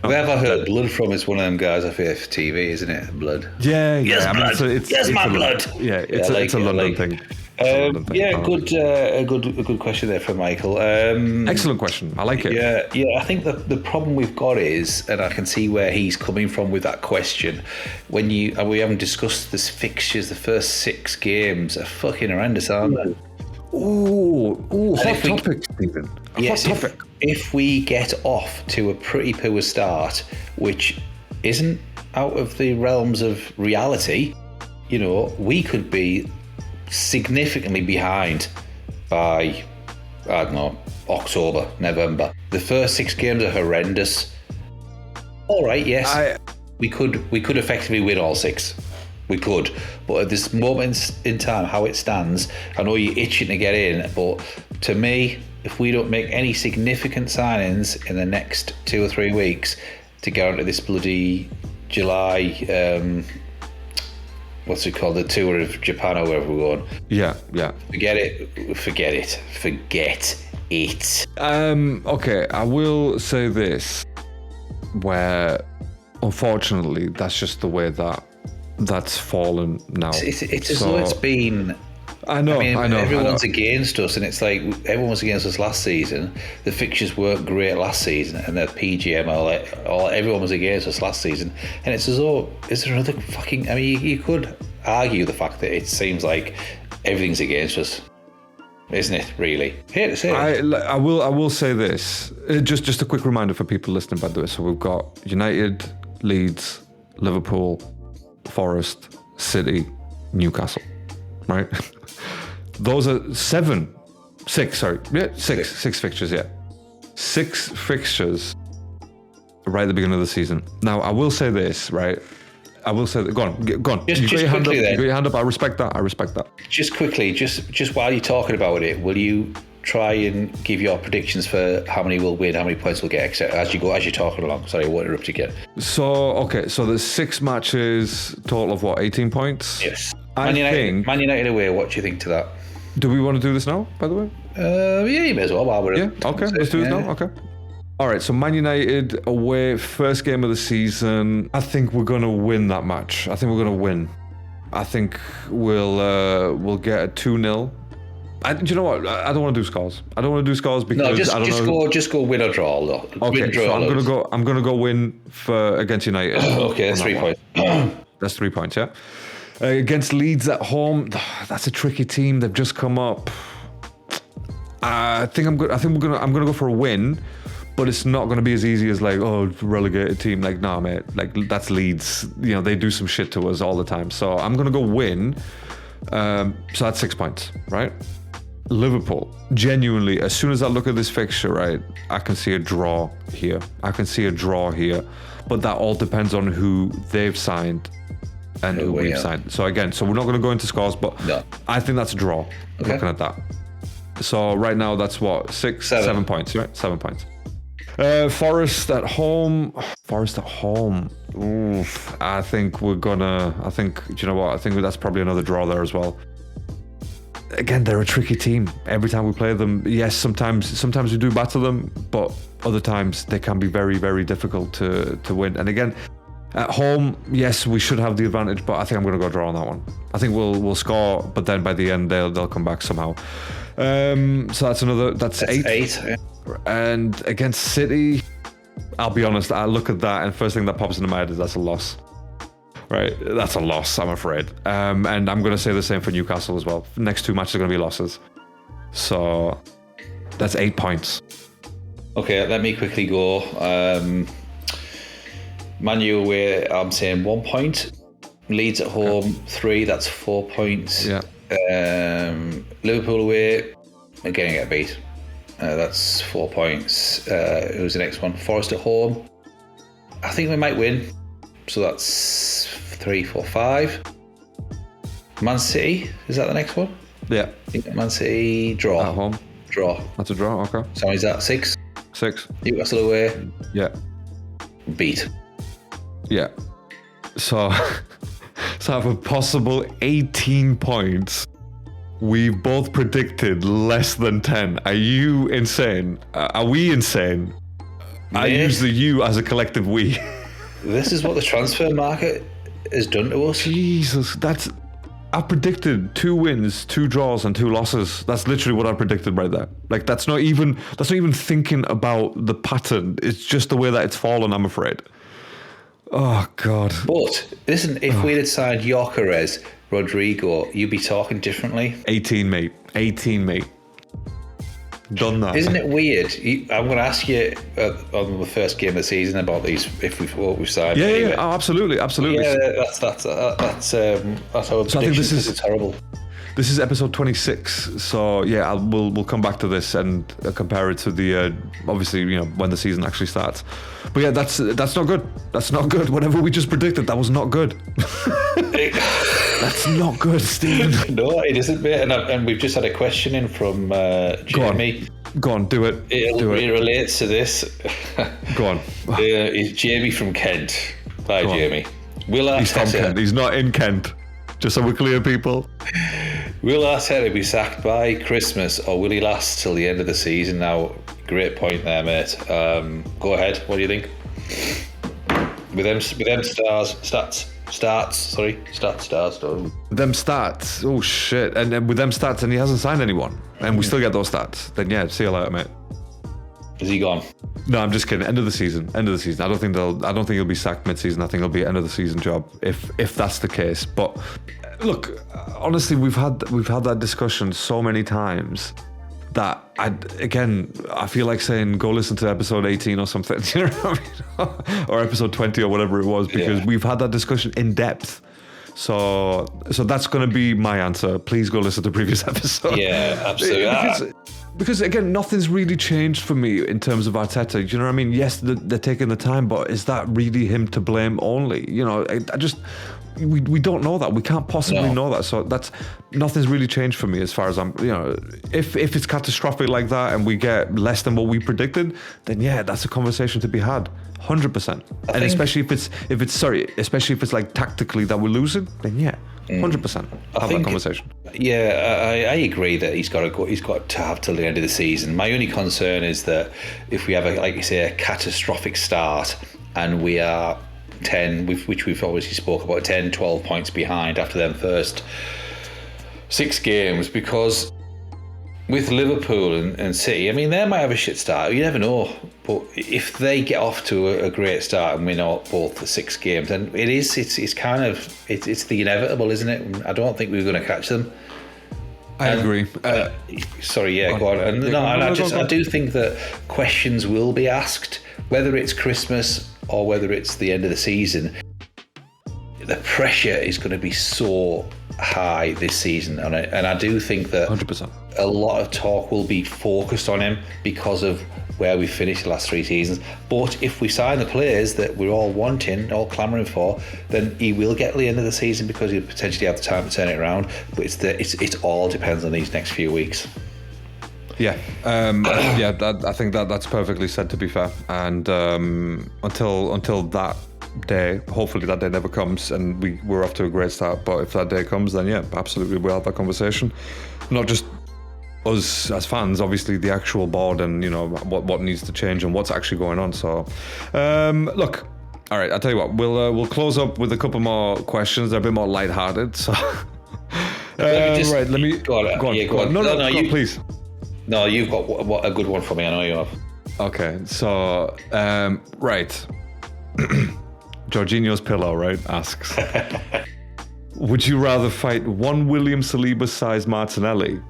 wherever I heard blood from is one of them guys off of TV, isn't it? Blood. Yeah. Yes, I mean, blood. Yes, my blood. Yeah, it's a London thing. A good question there from Michael. Excellent question. I like it. Yeah. I think the problem we've got is, and I can see where he's coming from with that question. When we haven't discussed this fixtures, the first 6 games are fucking horrendous, aren't they? Ooh, hot topic, Stephen. Hot topic. If we get off to a pretty poor start, which isn't out of the realms of reality, you know, we could be significantly behind by, I don't know, October, November. The first 6 games are horrendous. All right, yes, we could effectively win all 6. We could, but at this moment in time, how it stands, I know you're itching to get in, but to me, if we don't make any significant signings in the next 2 or 3 weeks to get onto this bloody July, what's it called, the tour of Japan or wherever we're going. Yeah. Forget it. Okay, I will say this, where unfortunately that's just the way that's fallen now. It's as though it's been. I know. Everyone's against us, and it's like everyone was against us last season. The fixtures weren't great last season, and the PGM, everyone was against us last season. And it's as though, is there another fucking? I mean, you could argue the fact that it seems like everything's against us, isn't it? Really, hate to say it. I will say this. Just a quick reminder for people listening, by the way. So we've got United, Leeds, Liverpool, Forest, City, Newcastle, right? Those are 6 fixtures, 6 fixtures right at the beginning of the season. Now, I will say this, right? Go on. You got your hand up. I respect that. Just quickly, just while you're talking about it, will you try and give your predictions for how many will win, how many points we'll get, etc. as you're talking along? Sorry, I won't interrupt you again. So there's 6 matches, total of what, 18 points? Yes. Man United away, what do you think to that? Do we want to do this now, by the way? Yeah, you may as well. While we're Yeah, okay, let's do this now. Okay. All right, so Man United away, first game of the season. I think we're going to win that match. I think we're going to win. I think we'll get a 2-0. Do you know what? I don't want to do scores. I don't want to do scores because I don't know. Just go win or draw. Though. Okay, win, draw, so I'm gonna go win for against United. Okay, that's 3 points. That's 3 points. Yeah. Against Leeds at home, that's a tricky team. They've just come up. I think I'm gonna go for a win, but it's not gonna be as easy as like relegated team. Like nah, mate. Like that's Leeds. You know they do some shit to us all the time. So I'm gonna go win. So that's 6 points, right? Liverpool, genuinely, as soon as I look at this fixture, right, I can see a draw here. But that all depends on who they've signed and who we've signed. So again, we're not going to go into scores, but no. I think that's a draw. Okay. Looking at that. So right now, that's what, 7 points, right? 7 points. Forest at home. Oof. I think do you know what? I think that's probably another draw there as well. Again, they're a tricky team. Every time we play them, yes, sometimes we do battle them, but other times they can be very, very difficult to win. And again, at home, yes, we should have the advantage, but I think I'm going to go draw on that one. I think we'll score, but then by the end they'll come back somehow. So that's 8. Yeah. And against City, I'll be honest, I look at that and first thing that pops into my head is that's a loss. Right, that's a loss, I'm afraid. And I'm going to say the same for Newcastle as well. Next 2 matches are going to be losses. So that's 8 points. Okay, let me quickly go. Man U away, I'm saying 1 point. Leeds at home, 3, that's 4 points. Yeah. Liverpool away, again, get beat. That's 4 points. Who's the next one? Forest at home. I think we might win. So that's 3, 4, 5. Man City, is that the next one? Yeah. Man City, draw. At home. Draw. That's a draw, okay. So is that 6? 6. Newcastle away. Yeah. Beat. Yeah. So I have a possible 18 points. We both predicted less than 10. Are you insane? Are we insane? I use the you as a collective we. This is what the transfer market has done to us. Jesus, I predicted 2 wins, 2 draws, and 2 losses. That's literally what I predicted right there. Like that's not even thinking about the pattern. It's just the way that it's fallen, I'm afraid. Oh God. But listen, if we had signed Gyökeres, Rodrigo, you'd be talking differently. 18, mate. Done that. Isn't it weird? I'm going to ask you on the first game of the season about these, what we've signed. Yeah, anyway. Oh, absolutely. Yeah, that's our so I think this is terrible. This is episode 26, so yeah, we'll come back to this and compare it to the obviously when the season actually starts. But yeah, that's not good. That's not good. Whatever we just predicted, that was not good. That's not good, Stephen. No, it isn't, mate. And we've just had a question in from Jamie. Go on, do it. It relates to this. Go on. It's Jamie from Kent. Hi, Jamie. He's from Kent. He's not in Kent. Just so we're clear, people. Will Arteta be sacked by Christmas, or will he last till the end of the season? Now, great point there, mate. Go ahead. What do you think? With them stats. Them stats. Oh shit! And with them stats, and he hasn't signed anyone, and we still get those stats. Then yeah, see you later, mate. Is he gone? No, I'm just kidding. End of the season. I don't think he'll be sacked mid-season. I think it'll be end of the season job if that's the case. But look, honestly, we've had that discussion so many times that I feel like saying go listen to episode 18 or something, you know what I mean? Or episode 20 or whatever it was, because we've had that discussion in depth. So that's going to be my answer. Please go listen to the previous episode. Yeah, absolutely. Because again, nothing's really changed for me in terms of Arteta. Do you know what I mean? Yes, they're taking the time, but is that really him to blame only? We don't know that. We can't possibly know that. So nothing's really changed for me as far as I'm. If it's catastrophic like that and we get less than what we predicted, then yeah, that's a conversation to be had, 100%. And especially if it's like tactically that we're losing, then yeah, 100%. Have that conversation. Yeah, I agree that he's got to have till the end of the season. My only concern is that if we have like you say, a catastrophic start and we are 10, which we've obviously spoke about, 10, 12 points behind after them first 6 games, because with Liverpool and City, I mean, they might have a shit start. You never know. But if they get off to a great start and win out both the 6 games, then it's the inevitable, isn't it? I don't think we're going to catch them. I agree. Sorry, go on. I do think that questions will be asked, whether it's Christmas or whether it's the end of the season. The pressure is going to be so high this season, and I do think that 100%. a lot of talk will be focused on him because of where we finished the last 3 seasons. But if we sign the players that we're all wanting, all clamouring for, then he will get to the end of the season because he'll potentially have the time to turn it around. But it all depends on these next few weeks. Yeah, I think that's perfectly said, to be fair. And until that day, hopefully that day never comes, and we're off to a great start. But if that day comes, then yeah, absolutely, we'll have that conversation. Not just us as fans, obviously the actual board, and what needs to change and what's actually going on. So, look, all right, I'll tell you what, we'll close up with a couple more questions. They're a bit more lighthearted. So, let me go on. No, please. No, you've got a good one for me. I know you have. Okay, so right. Jorginho's pillow, right, asks, would you rather fight 1 William Saliba-sized Martinelli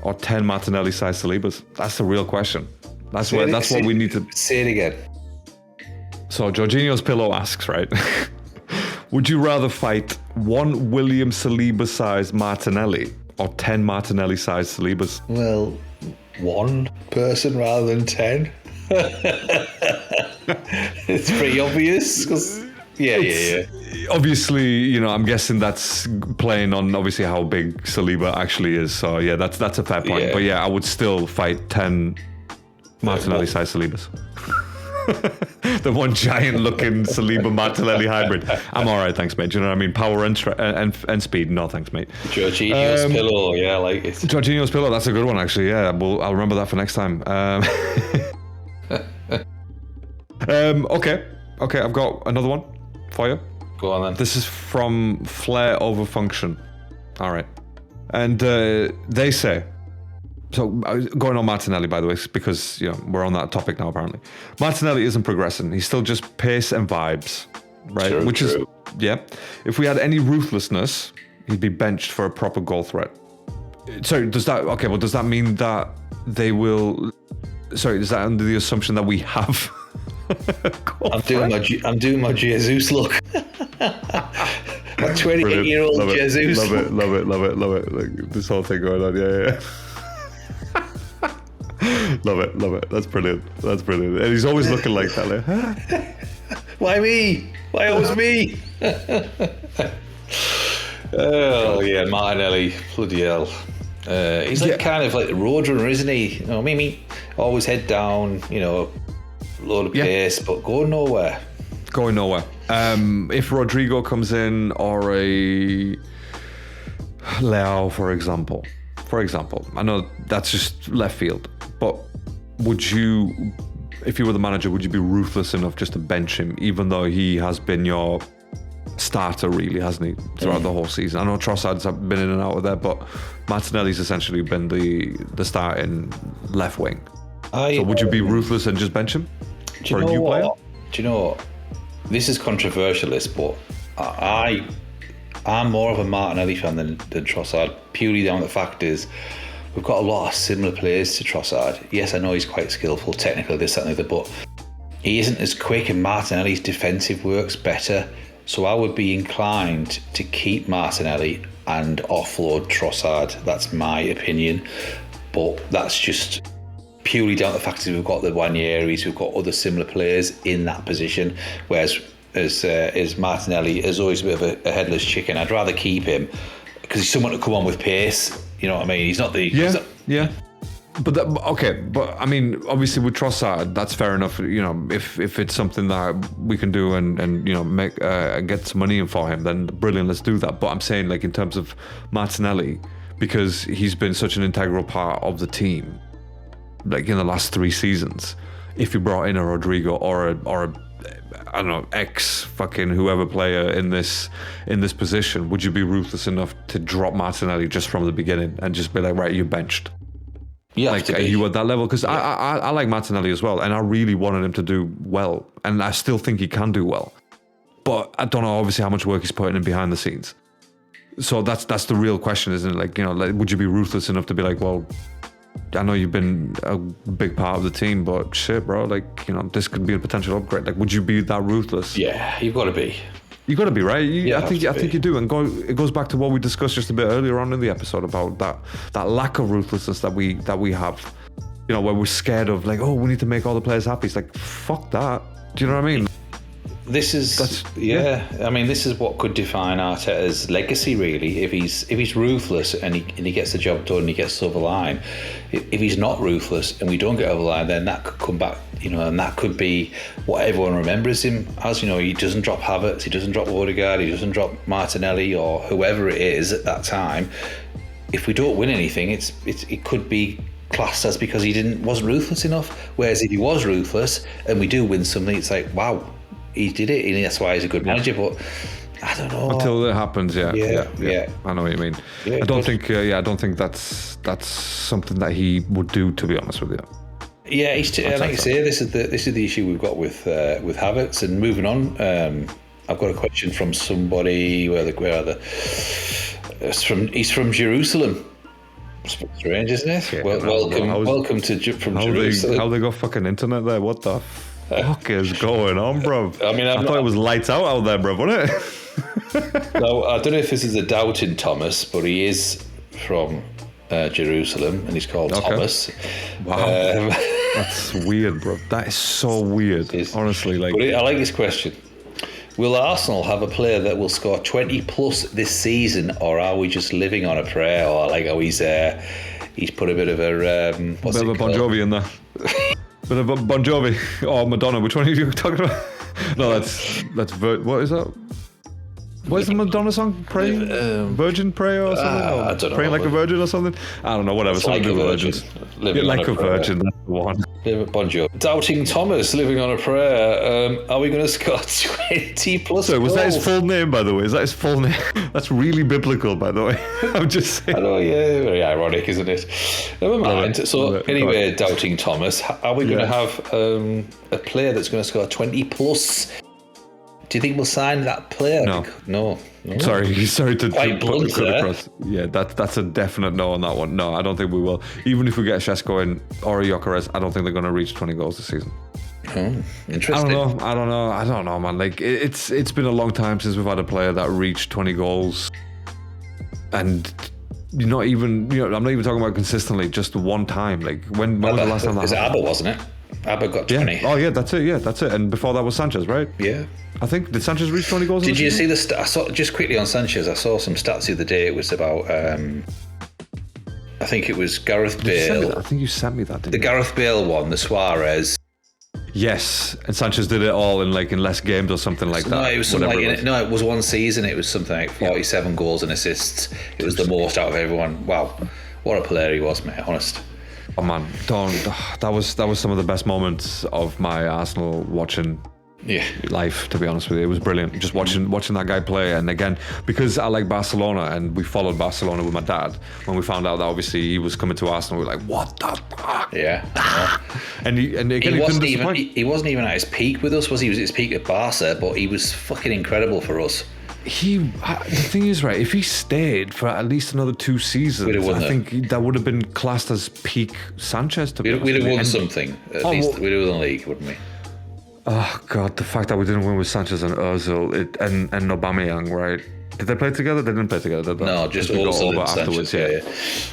or 10 Martinelli-sized Salibas? That's the real question. That's what we need to... Say it again. So Jorginho's pillow asks, right, would you rather fight 1 William Saliba-sized Martinelli or 10 Martinelli-sized Salibas? Well, 1 person rather than 10. It's pretty obvious, because yeah. Obviously, I'm guessing that's playing on obviously how big Saliba actually is. So yeah, that's a fair point. Yeah. But yeah, I would still fight 10 Martinelli-sized Salibas. The one giant-looking Saliba Martinelli hybrid. I'm all right, thanks, mate. Do you know what I mean? Power and speed. No, thanks, mate. Jorginho's pillow, yeah, I like it. Jorginho's pillow. That's a good one, actually. Yeah, I'll remember that for next time. Okay, I've got another one for you. Go on then. This is from Flair Over Function. All right. And they say, so going on Martinelli, by the way, because we're on that topic now, apparently. Martinelli isn't progressing. He's still just pace and vibes, right? True, Which is, yeah. If we had any ruthlessness, he'd be benched for a proper goal threat. Sorry, does that mean that they will... Sorry, is that under the assumption that we have... I'm doing my Jesus look. My 28-year-old Jesus. Love it. Like, this whole thing going on, yeah. Love it. That's brilliant. And he's always looking like that. Like, huh? Why me? Why always me? Oh yeah, Martinelli, bloody hell. He's kind of like the roadrunner, isn't he? Me, always head down, load of pace, but going nowhere. If Rodrigo comes in, or a Leao, for example, I know that's just left field, but would you, if you were the manager, would you be ruthless enough just to bench him, even though he has been your starter, really, hasn't he, throughout the whole season? I know Trossard's been in and out of there, but Martinelli's essentially been the starting left wing. So would you be ruthless and just bench him for a new player? Do you know, this is controversial, but I'm more of a Martinelli fan than Trossard, purely down to the fact is we've got a lot of similar players to Trossard. Yes, I know he's quite skillful, technical, this, that and the other, but he isn't as quick, and Martinelli's defensive works better. So I would be inclined to keep Martinelli and offload Trossard. That's my opinion. But that's just purely down to the fact that we've got the Wanieris, we've got other similar players in that position. Whereas as Martinelli is always a bit of a headless chicken. I'd rather keep him because he's someone to come on with pace. You know what I mean? He's not the... Yeah. But I mean, obviously with Trossard, that's fair enough. You know, if it's something that we can do and you know make get some money in for him, then brilliant, let's do that. But I'm saying like in terms of Martinelli, because he's been such an integral part of the team, like in the last 3 seasons. If you brought in a Rodrigo or a I don't know, ex fucking whoever player in this position, would you be ruthless enough to drop Martinelli just from the beginning and just be like, right, you're benched? You have Like, to be. are you at that level? Because I like Martinelli as well, and I really wanted him to do well, and I still think he can do well. But I don't know, obviously, how much work he's putting in behind the scenes. So that's the real question, isn't it? Like, you know, like, would you be ruthless enough to be like, well, I know you've been a big part of the team, but shit, bro, like, you know, this could be a potential upgrade. Like, would you be that ruthless? Yeah, you've got to be. You got to be, right? I think you do, and it goes back to what we discussed just a bit earlier on in the episode about that lack of ruthlessness that we have. You know, where we're scared of like, oh, we need to make all the players happy. It's like, fuck that. Do you know what I mean? This is I mean, this is what could define Arteta's legacy, really. If he's ruthless and he gets the job done, and he gets over the line. If he's not ruthless and we don't get over the line, then that could come back, you know, and that could be what everyone remembers him as. You know, he doesn't drop Havertz, he doesn't drop Norgaard, he doesn't drop Martinelli or whoever it is at that time. If we don't win anything, it could be classed as because he wasn't ruthless enough. Whereas if he was ruthless and we do win something, it's like, wow, he did it, and that's why he's a good manager. But I don't know. Until it happens, yeah. I know what you mean. Yeah, I don't think that's something that he would do, to be honest with you. Yeah, like you say, this is the issue we've got with Havertz. And moving on, I've got a question from somebody. He's from Jerusalem. Strange, isn't it? Yeah, welcome to Jerusalem. How they got fucking internet there? What the fuck is going on, bro? I mean, I thought it was lights out there, bro, wasn't it? No, I don't know if this is a doubting Thomas, but he is from Jerusalem, and he's called Thomas. Wow, that's weird, bro. That is so weird. Honestly, like. But I like this question. Will Arsenal have a player that will score 20 plus this season, or are we just living on a prayer? Or like, he's put a bit of a what's bit of a Bon Jovi in there. Bit of a Bon Jovi or Madonna. Which one are you talking about? No, that's what is that? What is the Madonna song? Praying, Virgin Pray or something? I don't know. Praying like a virgin or something? I don't know. Whatever. It's like a virgin. Like a virgin. That's the one. Bon Jovi. Doubting Thomas, living on a prayer. Are we going to score 20 plus? So was that his full name, by the way? Is that his full name? That's really biblical, by the way. I'm just saying. I know, yeah, very ironic, isn't it? Never mind. So anyway, Doubting Thomas, are we going to have a player that's going to score 20 plus? Do you think we'll sign that player? No. Sorry to quite blunt there. Across. Yeah, that's a definite no on that one. No, I don't think we will. Even if we get Šeško in or Gyökeres, I don't think they're going to reach 20 goals this season. Interesting. I don't know, man. Like it's been a long time since we've had a player that reached 20 goals, and I'm not even talking about consistently. Just one time. Like when was the last time that happened? It was Abba, wasn't it? Abba got 20. Yeah. Oh yeah, that's it. And before that was Sanchez, right? Yeah. I think, did Sanchez reach 20 goals? Did you see the I saw just quickly on Sanchez? I saw some stats the other day. It was about I think it was Gareth Bale. I think you sent me that. Didn't the you? Gareth Bale one, the Suarez. Yes, and Sanchez did it all in less games or something like that. No, it was something like it was one season. It was something like 47 goals and assists. It was the most out of everyone. Wow, what a player he was, mate. Honest. Oh man, that was some of the best moments of my Arsenal watching life, to be honest with you. It was brilliant just watching that guy play. And again, because I like Barcelona and we followed Barcelona with my dad, when we found out that obviously he was coming to Arsenal, we were like, what the fuck? Yeah. and again, he wasn't even at his peak with us, was he? He was at his peak at Barca, but he was fucking incredible for us. The thing is, right, if he stayed for at least another 2 seasons, I think that would have been classed as peak Sanchez, to be honest. We'd have won something. At least we'd have won the league, wouldn't we? Oh God, the fact that we didn't win with Sanchez and Ozil and Aubameyang, right? Did they play together? They didn't play together, did they? No, just Ozil and Sanchez,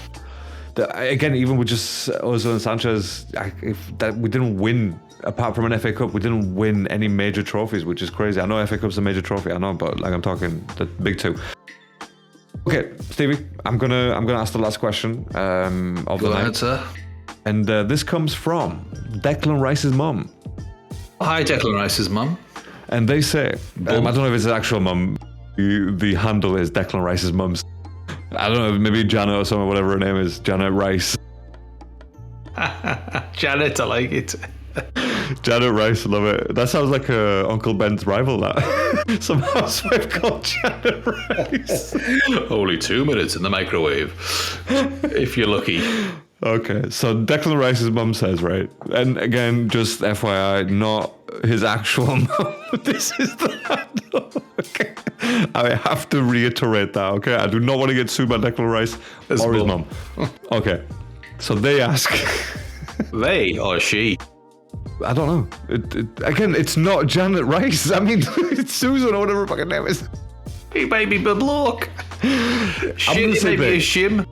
Again, even with just Ozil and Sanchez, we didn't win, apart from an FA Cup, we didn't win any major trophies, which is crazy. I know FA Cup's a major trophy, I know, but like I'm talking the big 2. Okay, Stevie, I'm gonna ask the last question of the night. Go ahead, sir. And this comes from Declan Rice's mum. Hi, Declan Rice's mum. And they say, I don't know if it's his actual mum. The handle is Declan Rice's mum's. I don't know, maybe Janet or something, whatever her name is. Janet Rice. Janet, I like it. Janet Rice, love it. That sounds like Uncle Ben's rival, that. Some housewife called Janet Rice. Only 2 minutes in the microwave, if you're lucky. Okay, so Declan Rice's mum says, right? And again, just FYI, not his actual mum. This is the handle. Okay. I have to reiterate that, okay? I do not want to get sued by Declan Rice or his mum. Okay, so they ask. They or she? I don't know. Again, it's not Janet Rice. I mean, it's Susan or whatever her fucking name is. He may be the bloke. I'm going to say they. A shim.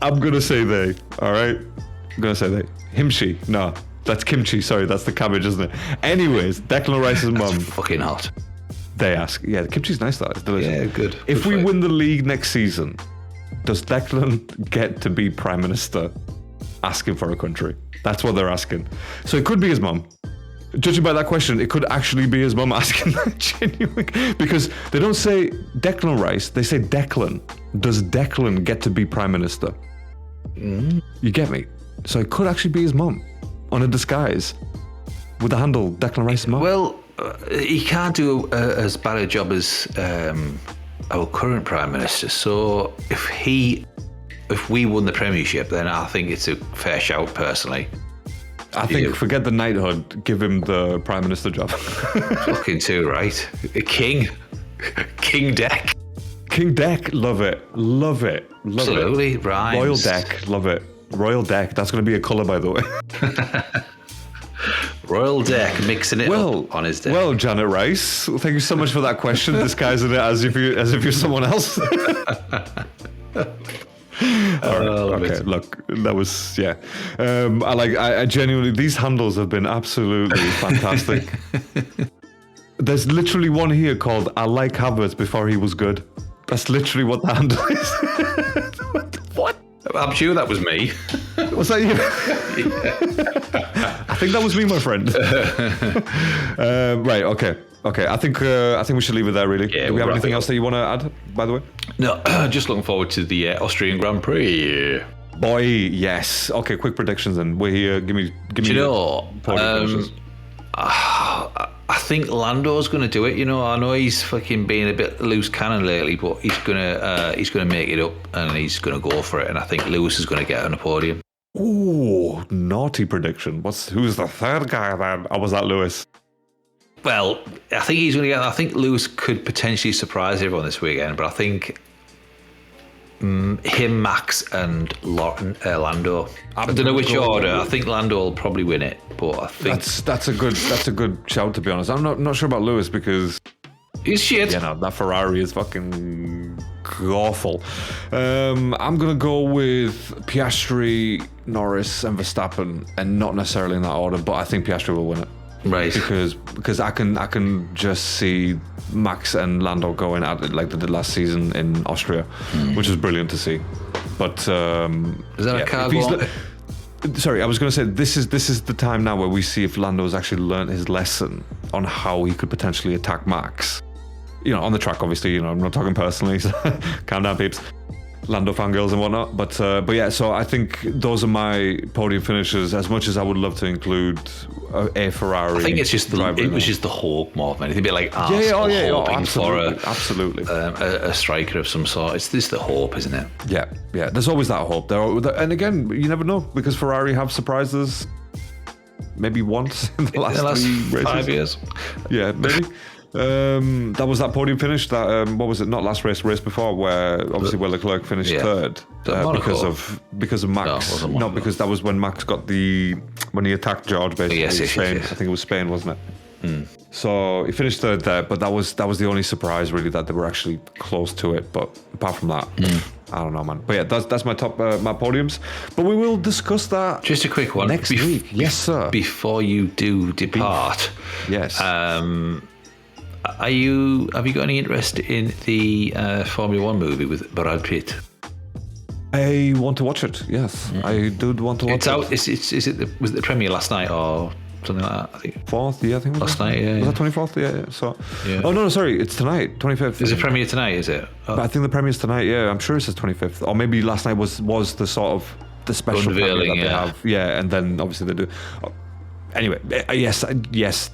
I'm going to say they, all right? I'm going to say they. Him, she. No, that's kimchi. Sorry, that's the cabbage, isn't it? Anyways, Declan Rice's mum. Fucking hot. They ask. Yeah, the kimchi's nice, though. It's delicious. Yeah, good. If good we fight. win the league next season, does Declan get to be Prime Minister asking for a country? That's what they're asking. So it could be his mum. Judging by that question, it could actually be his mum asking that genuinely. Because they don't say Declan Rice, they say Declan. Does Declan get to be Prime Minister? You get me? So it could actually be his mum on a disguise with the handle Declan Rice's mum. Well, he can't do as bad a job as our current Prime Minister. So if we won the Premiership, then I think it's a fair shout, personally. I think forget the knighthood, give him the Prime Minister job. Fucking too, right? King Deck. King Deck, love it. Love it. Love Absolutely, it. rhymes. Royal Deck, love it. Royal Deck, that's going to be a colour, by the way. Royal Deck, mixing it up on his deck. Well, Janet Rice, thank you so much for that question, disguising it as if you're someone else. All right. Okay. Look, that was I genuinely, these handles have been absolutely fantastic. There's literally one here called "I like Havertz before he was good." That's literally what the handle is. What? I'm sure that was me. Was that you? I think that was me, my friend. Right. Okay. I think we should leave it there. Really. Yeah, Do we have anything else that you want to add? By the way. No. Just looking forward to the Austrian Grand Prix. Boy, yes. Okay. Quick predictions, then. We're here. Give me. Do you know? I think Lando's going to do it. You know, I know he's fucking being a bit loose cannon lately, but he's gonna make it up and he's gonna go for it. And I think Lewis is going to get on the podium. Ooh, naughty prediction. Who's the third guy then? Or was that Lewis? Well, I think he's going to get. I think Lewis could potentially surprise everyone this weekend, but I think him, Max, and Lando. I don't know which order. I think Lando will probably win it, but I think that's a good shout, to be honest. I'm not sure about Lewis because he's shit. You know, that Ferrari is fucking awful. I'm gonna go with Piastri, Norris, and Verstappen, and not necessarily in that order, but I think Piastri will win it. Right. Because I can just see Max and Lando going at it like they did last season in Austria, which is brilliant to see. But is that a car? Sorry, I was going to say this is the time now where we see if Lando's actually learned his lesson on how he could potentially attack Max. You know, on the track, obviously. You know, I'm not talking personally. So calm down, peeps. Lando fangirls and whatnot, but yeah. So I think those are my podium finishes. As much as I would love to include a Ferrari, I think it's just it was just the hope more than anything. A bit like hoping for a striker of some sort. It's just the hope, isn't it? Yeah. There's always that hope. And again, you never know because Ferrari have surprised us. Maybe once in the last 3 races. 5 years. Yeah, maybe. That was that podium finish. That what was it? Not last race before, where obviously Leclerc finished third because of Max. No, because that was when Max got when he attacked George basically. Yes. Spain. I think it was Spain, wasn't it? So he finished third there, but that was the only surprise really that they were actually close to it. But apart from that, I don't know, man. But yeah, that's my top my podiums. But we will discuss that. Just a quick one next week. Yes, sir. Before you do depart, yes. Have you got any interest in the Formula One movie with Brad Pitt? I want to watch it. Yes, I do want to watch It's out. Was it the premiere last night or something like that? I think 4th, yeah, I think it was last night. Yeah, was that 24th? Yeah. So, Yeah. oh no, sorry, it's tonight, 25th. Is it premiere tonight? Is it? But I think the premiere's tonight. Yeah, I'm sure it says 25th, or maybe last night was the sort of the special premiere Unveiling, that they yeah. have. Yeah, and then obviously they do. Anyway, yes.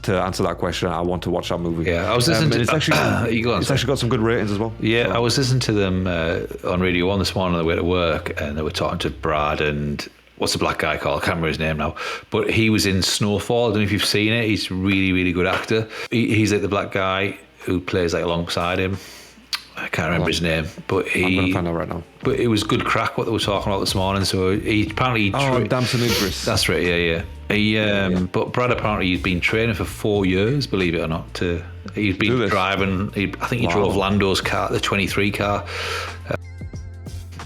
To answer that question, I want to watch that movie. Yeah, I was listening to. It's actually you go on, it's sorry. actually got some good ratings as well. Yeah, So- I was listening to them on Radio 1 this morning on the way to work, and they were talking to Brad and what's the black guy called? I can't remember his name now. But he was in Snowfall. I don't know if you've seen it. He's a really, really good actor. He's like the black guy who plays like alongside him. I can't remember his name, but I'm going to find out right now. But it was good crack what they were talking about this morning. So he apparently... Damson Idris. That's right, yeah. But Brad apparently he'd been training for 4 years, believe it or not. He'd been driving. I think he drove Lando's car, the 23 car.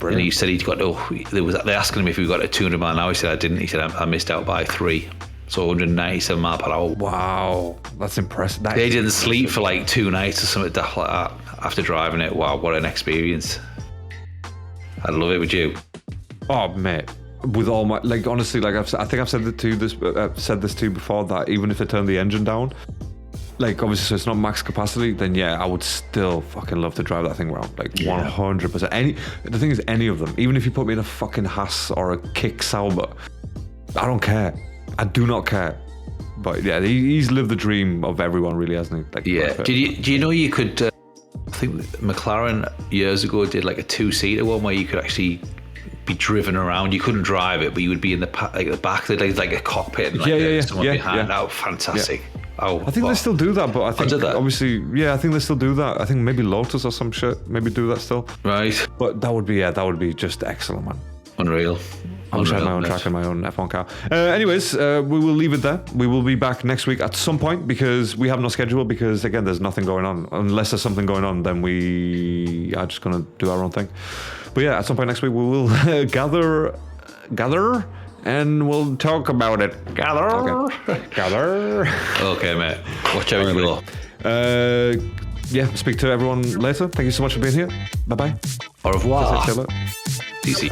And he said he'd got to. They asking him if he got to 200 mile an hour. He said I didn't. He said I missed out by 3, so 197 mile per hour. Wow, that's impressive. They didn't sleep for like 2 nights or something daft like that after driving it. Wow, what an experience! I'd love it with you. Oh mate, with all my honestly, I think I've said said this to you before, that even if they turn the engine down, obviously so it's not max capacity, then yeah, I would still fucking love to drive that thing around 100%. The thing is, any of them, even if you put me in a fucking Haas or a Kick Sauber, I don't care. I do not care. But yeah, he's lived the dream of everyone, really, hasn't he? Yeah. Do you know you could? I think McLaren years ago did like a 2-seater one where you could actually be driven around. You couldn't drive it, but you would be in the back. They like a cockpit and someone behind. Oh, fantastic. Yeah. Oh, I think they still do that, but I think obviously, I think they still do that. I think maybe Lotus or some shit maybe do that still. Right. But that would be just excellent, man. Unreal. I wish I had my own track and my own F1 car. Anyways, we will leave it there. We will be back next week at some point because we have no schedule because, again, there's nothing going on. Unless there's something going on, then we are just going to do our own thing. But yeah, at some point next week, we will gather, and we'll talk about it. Gather. Okay, mate. Watch out you go. Speak to everyone later. Thank you so much for being here. Bye-bye. Au revoir. Easy.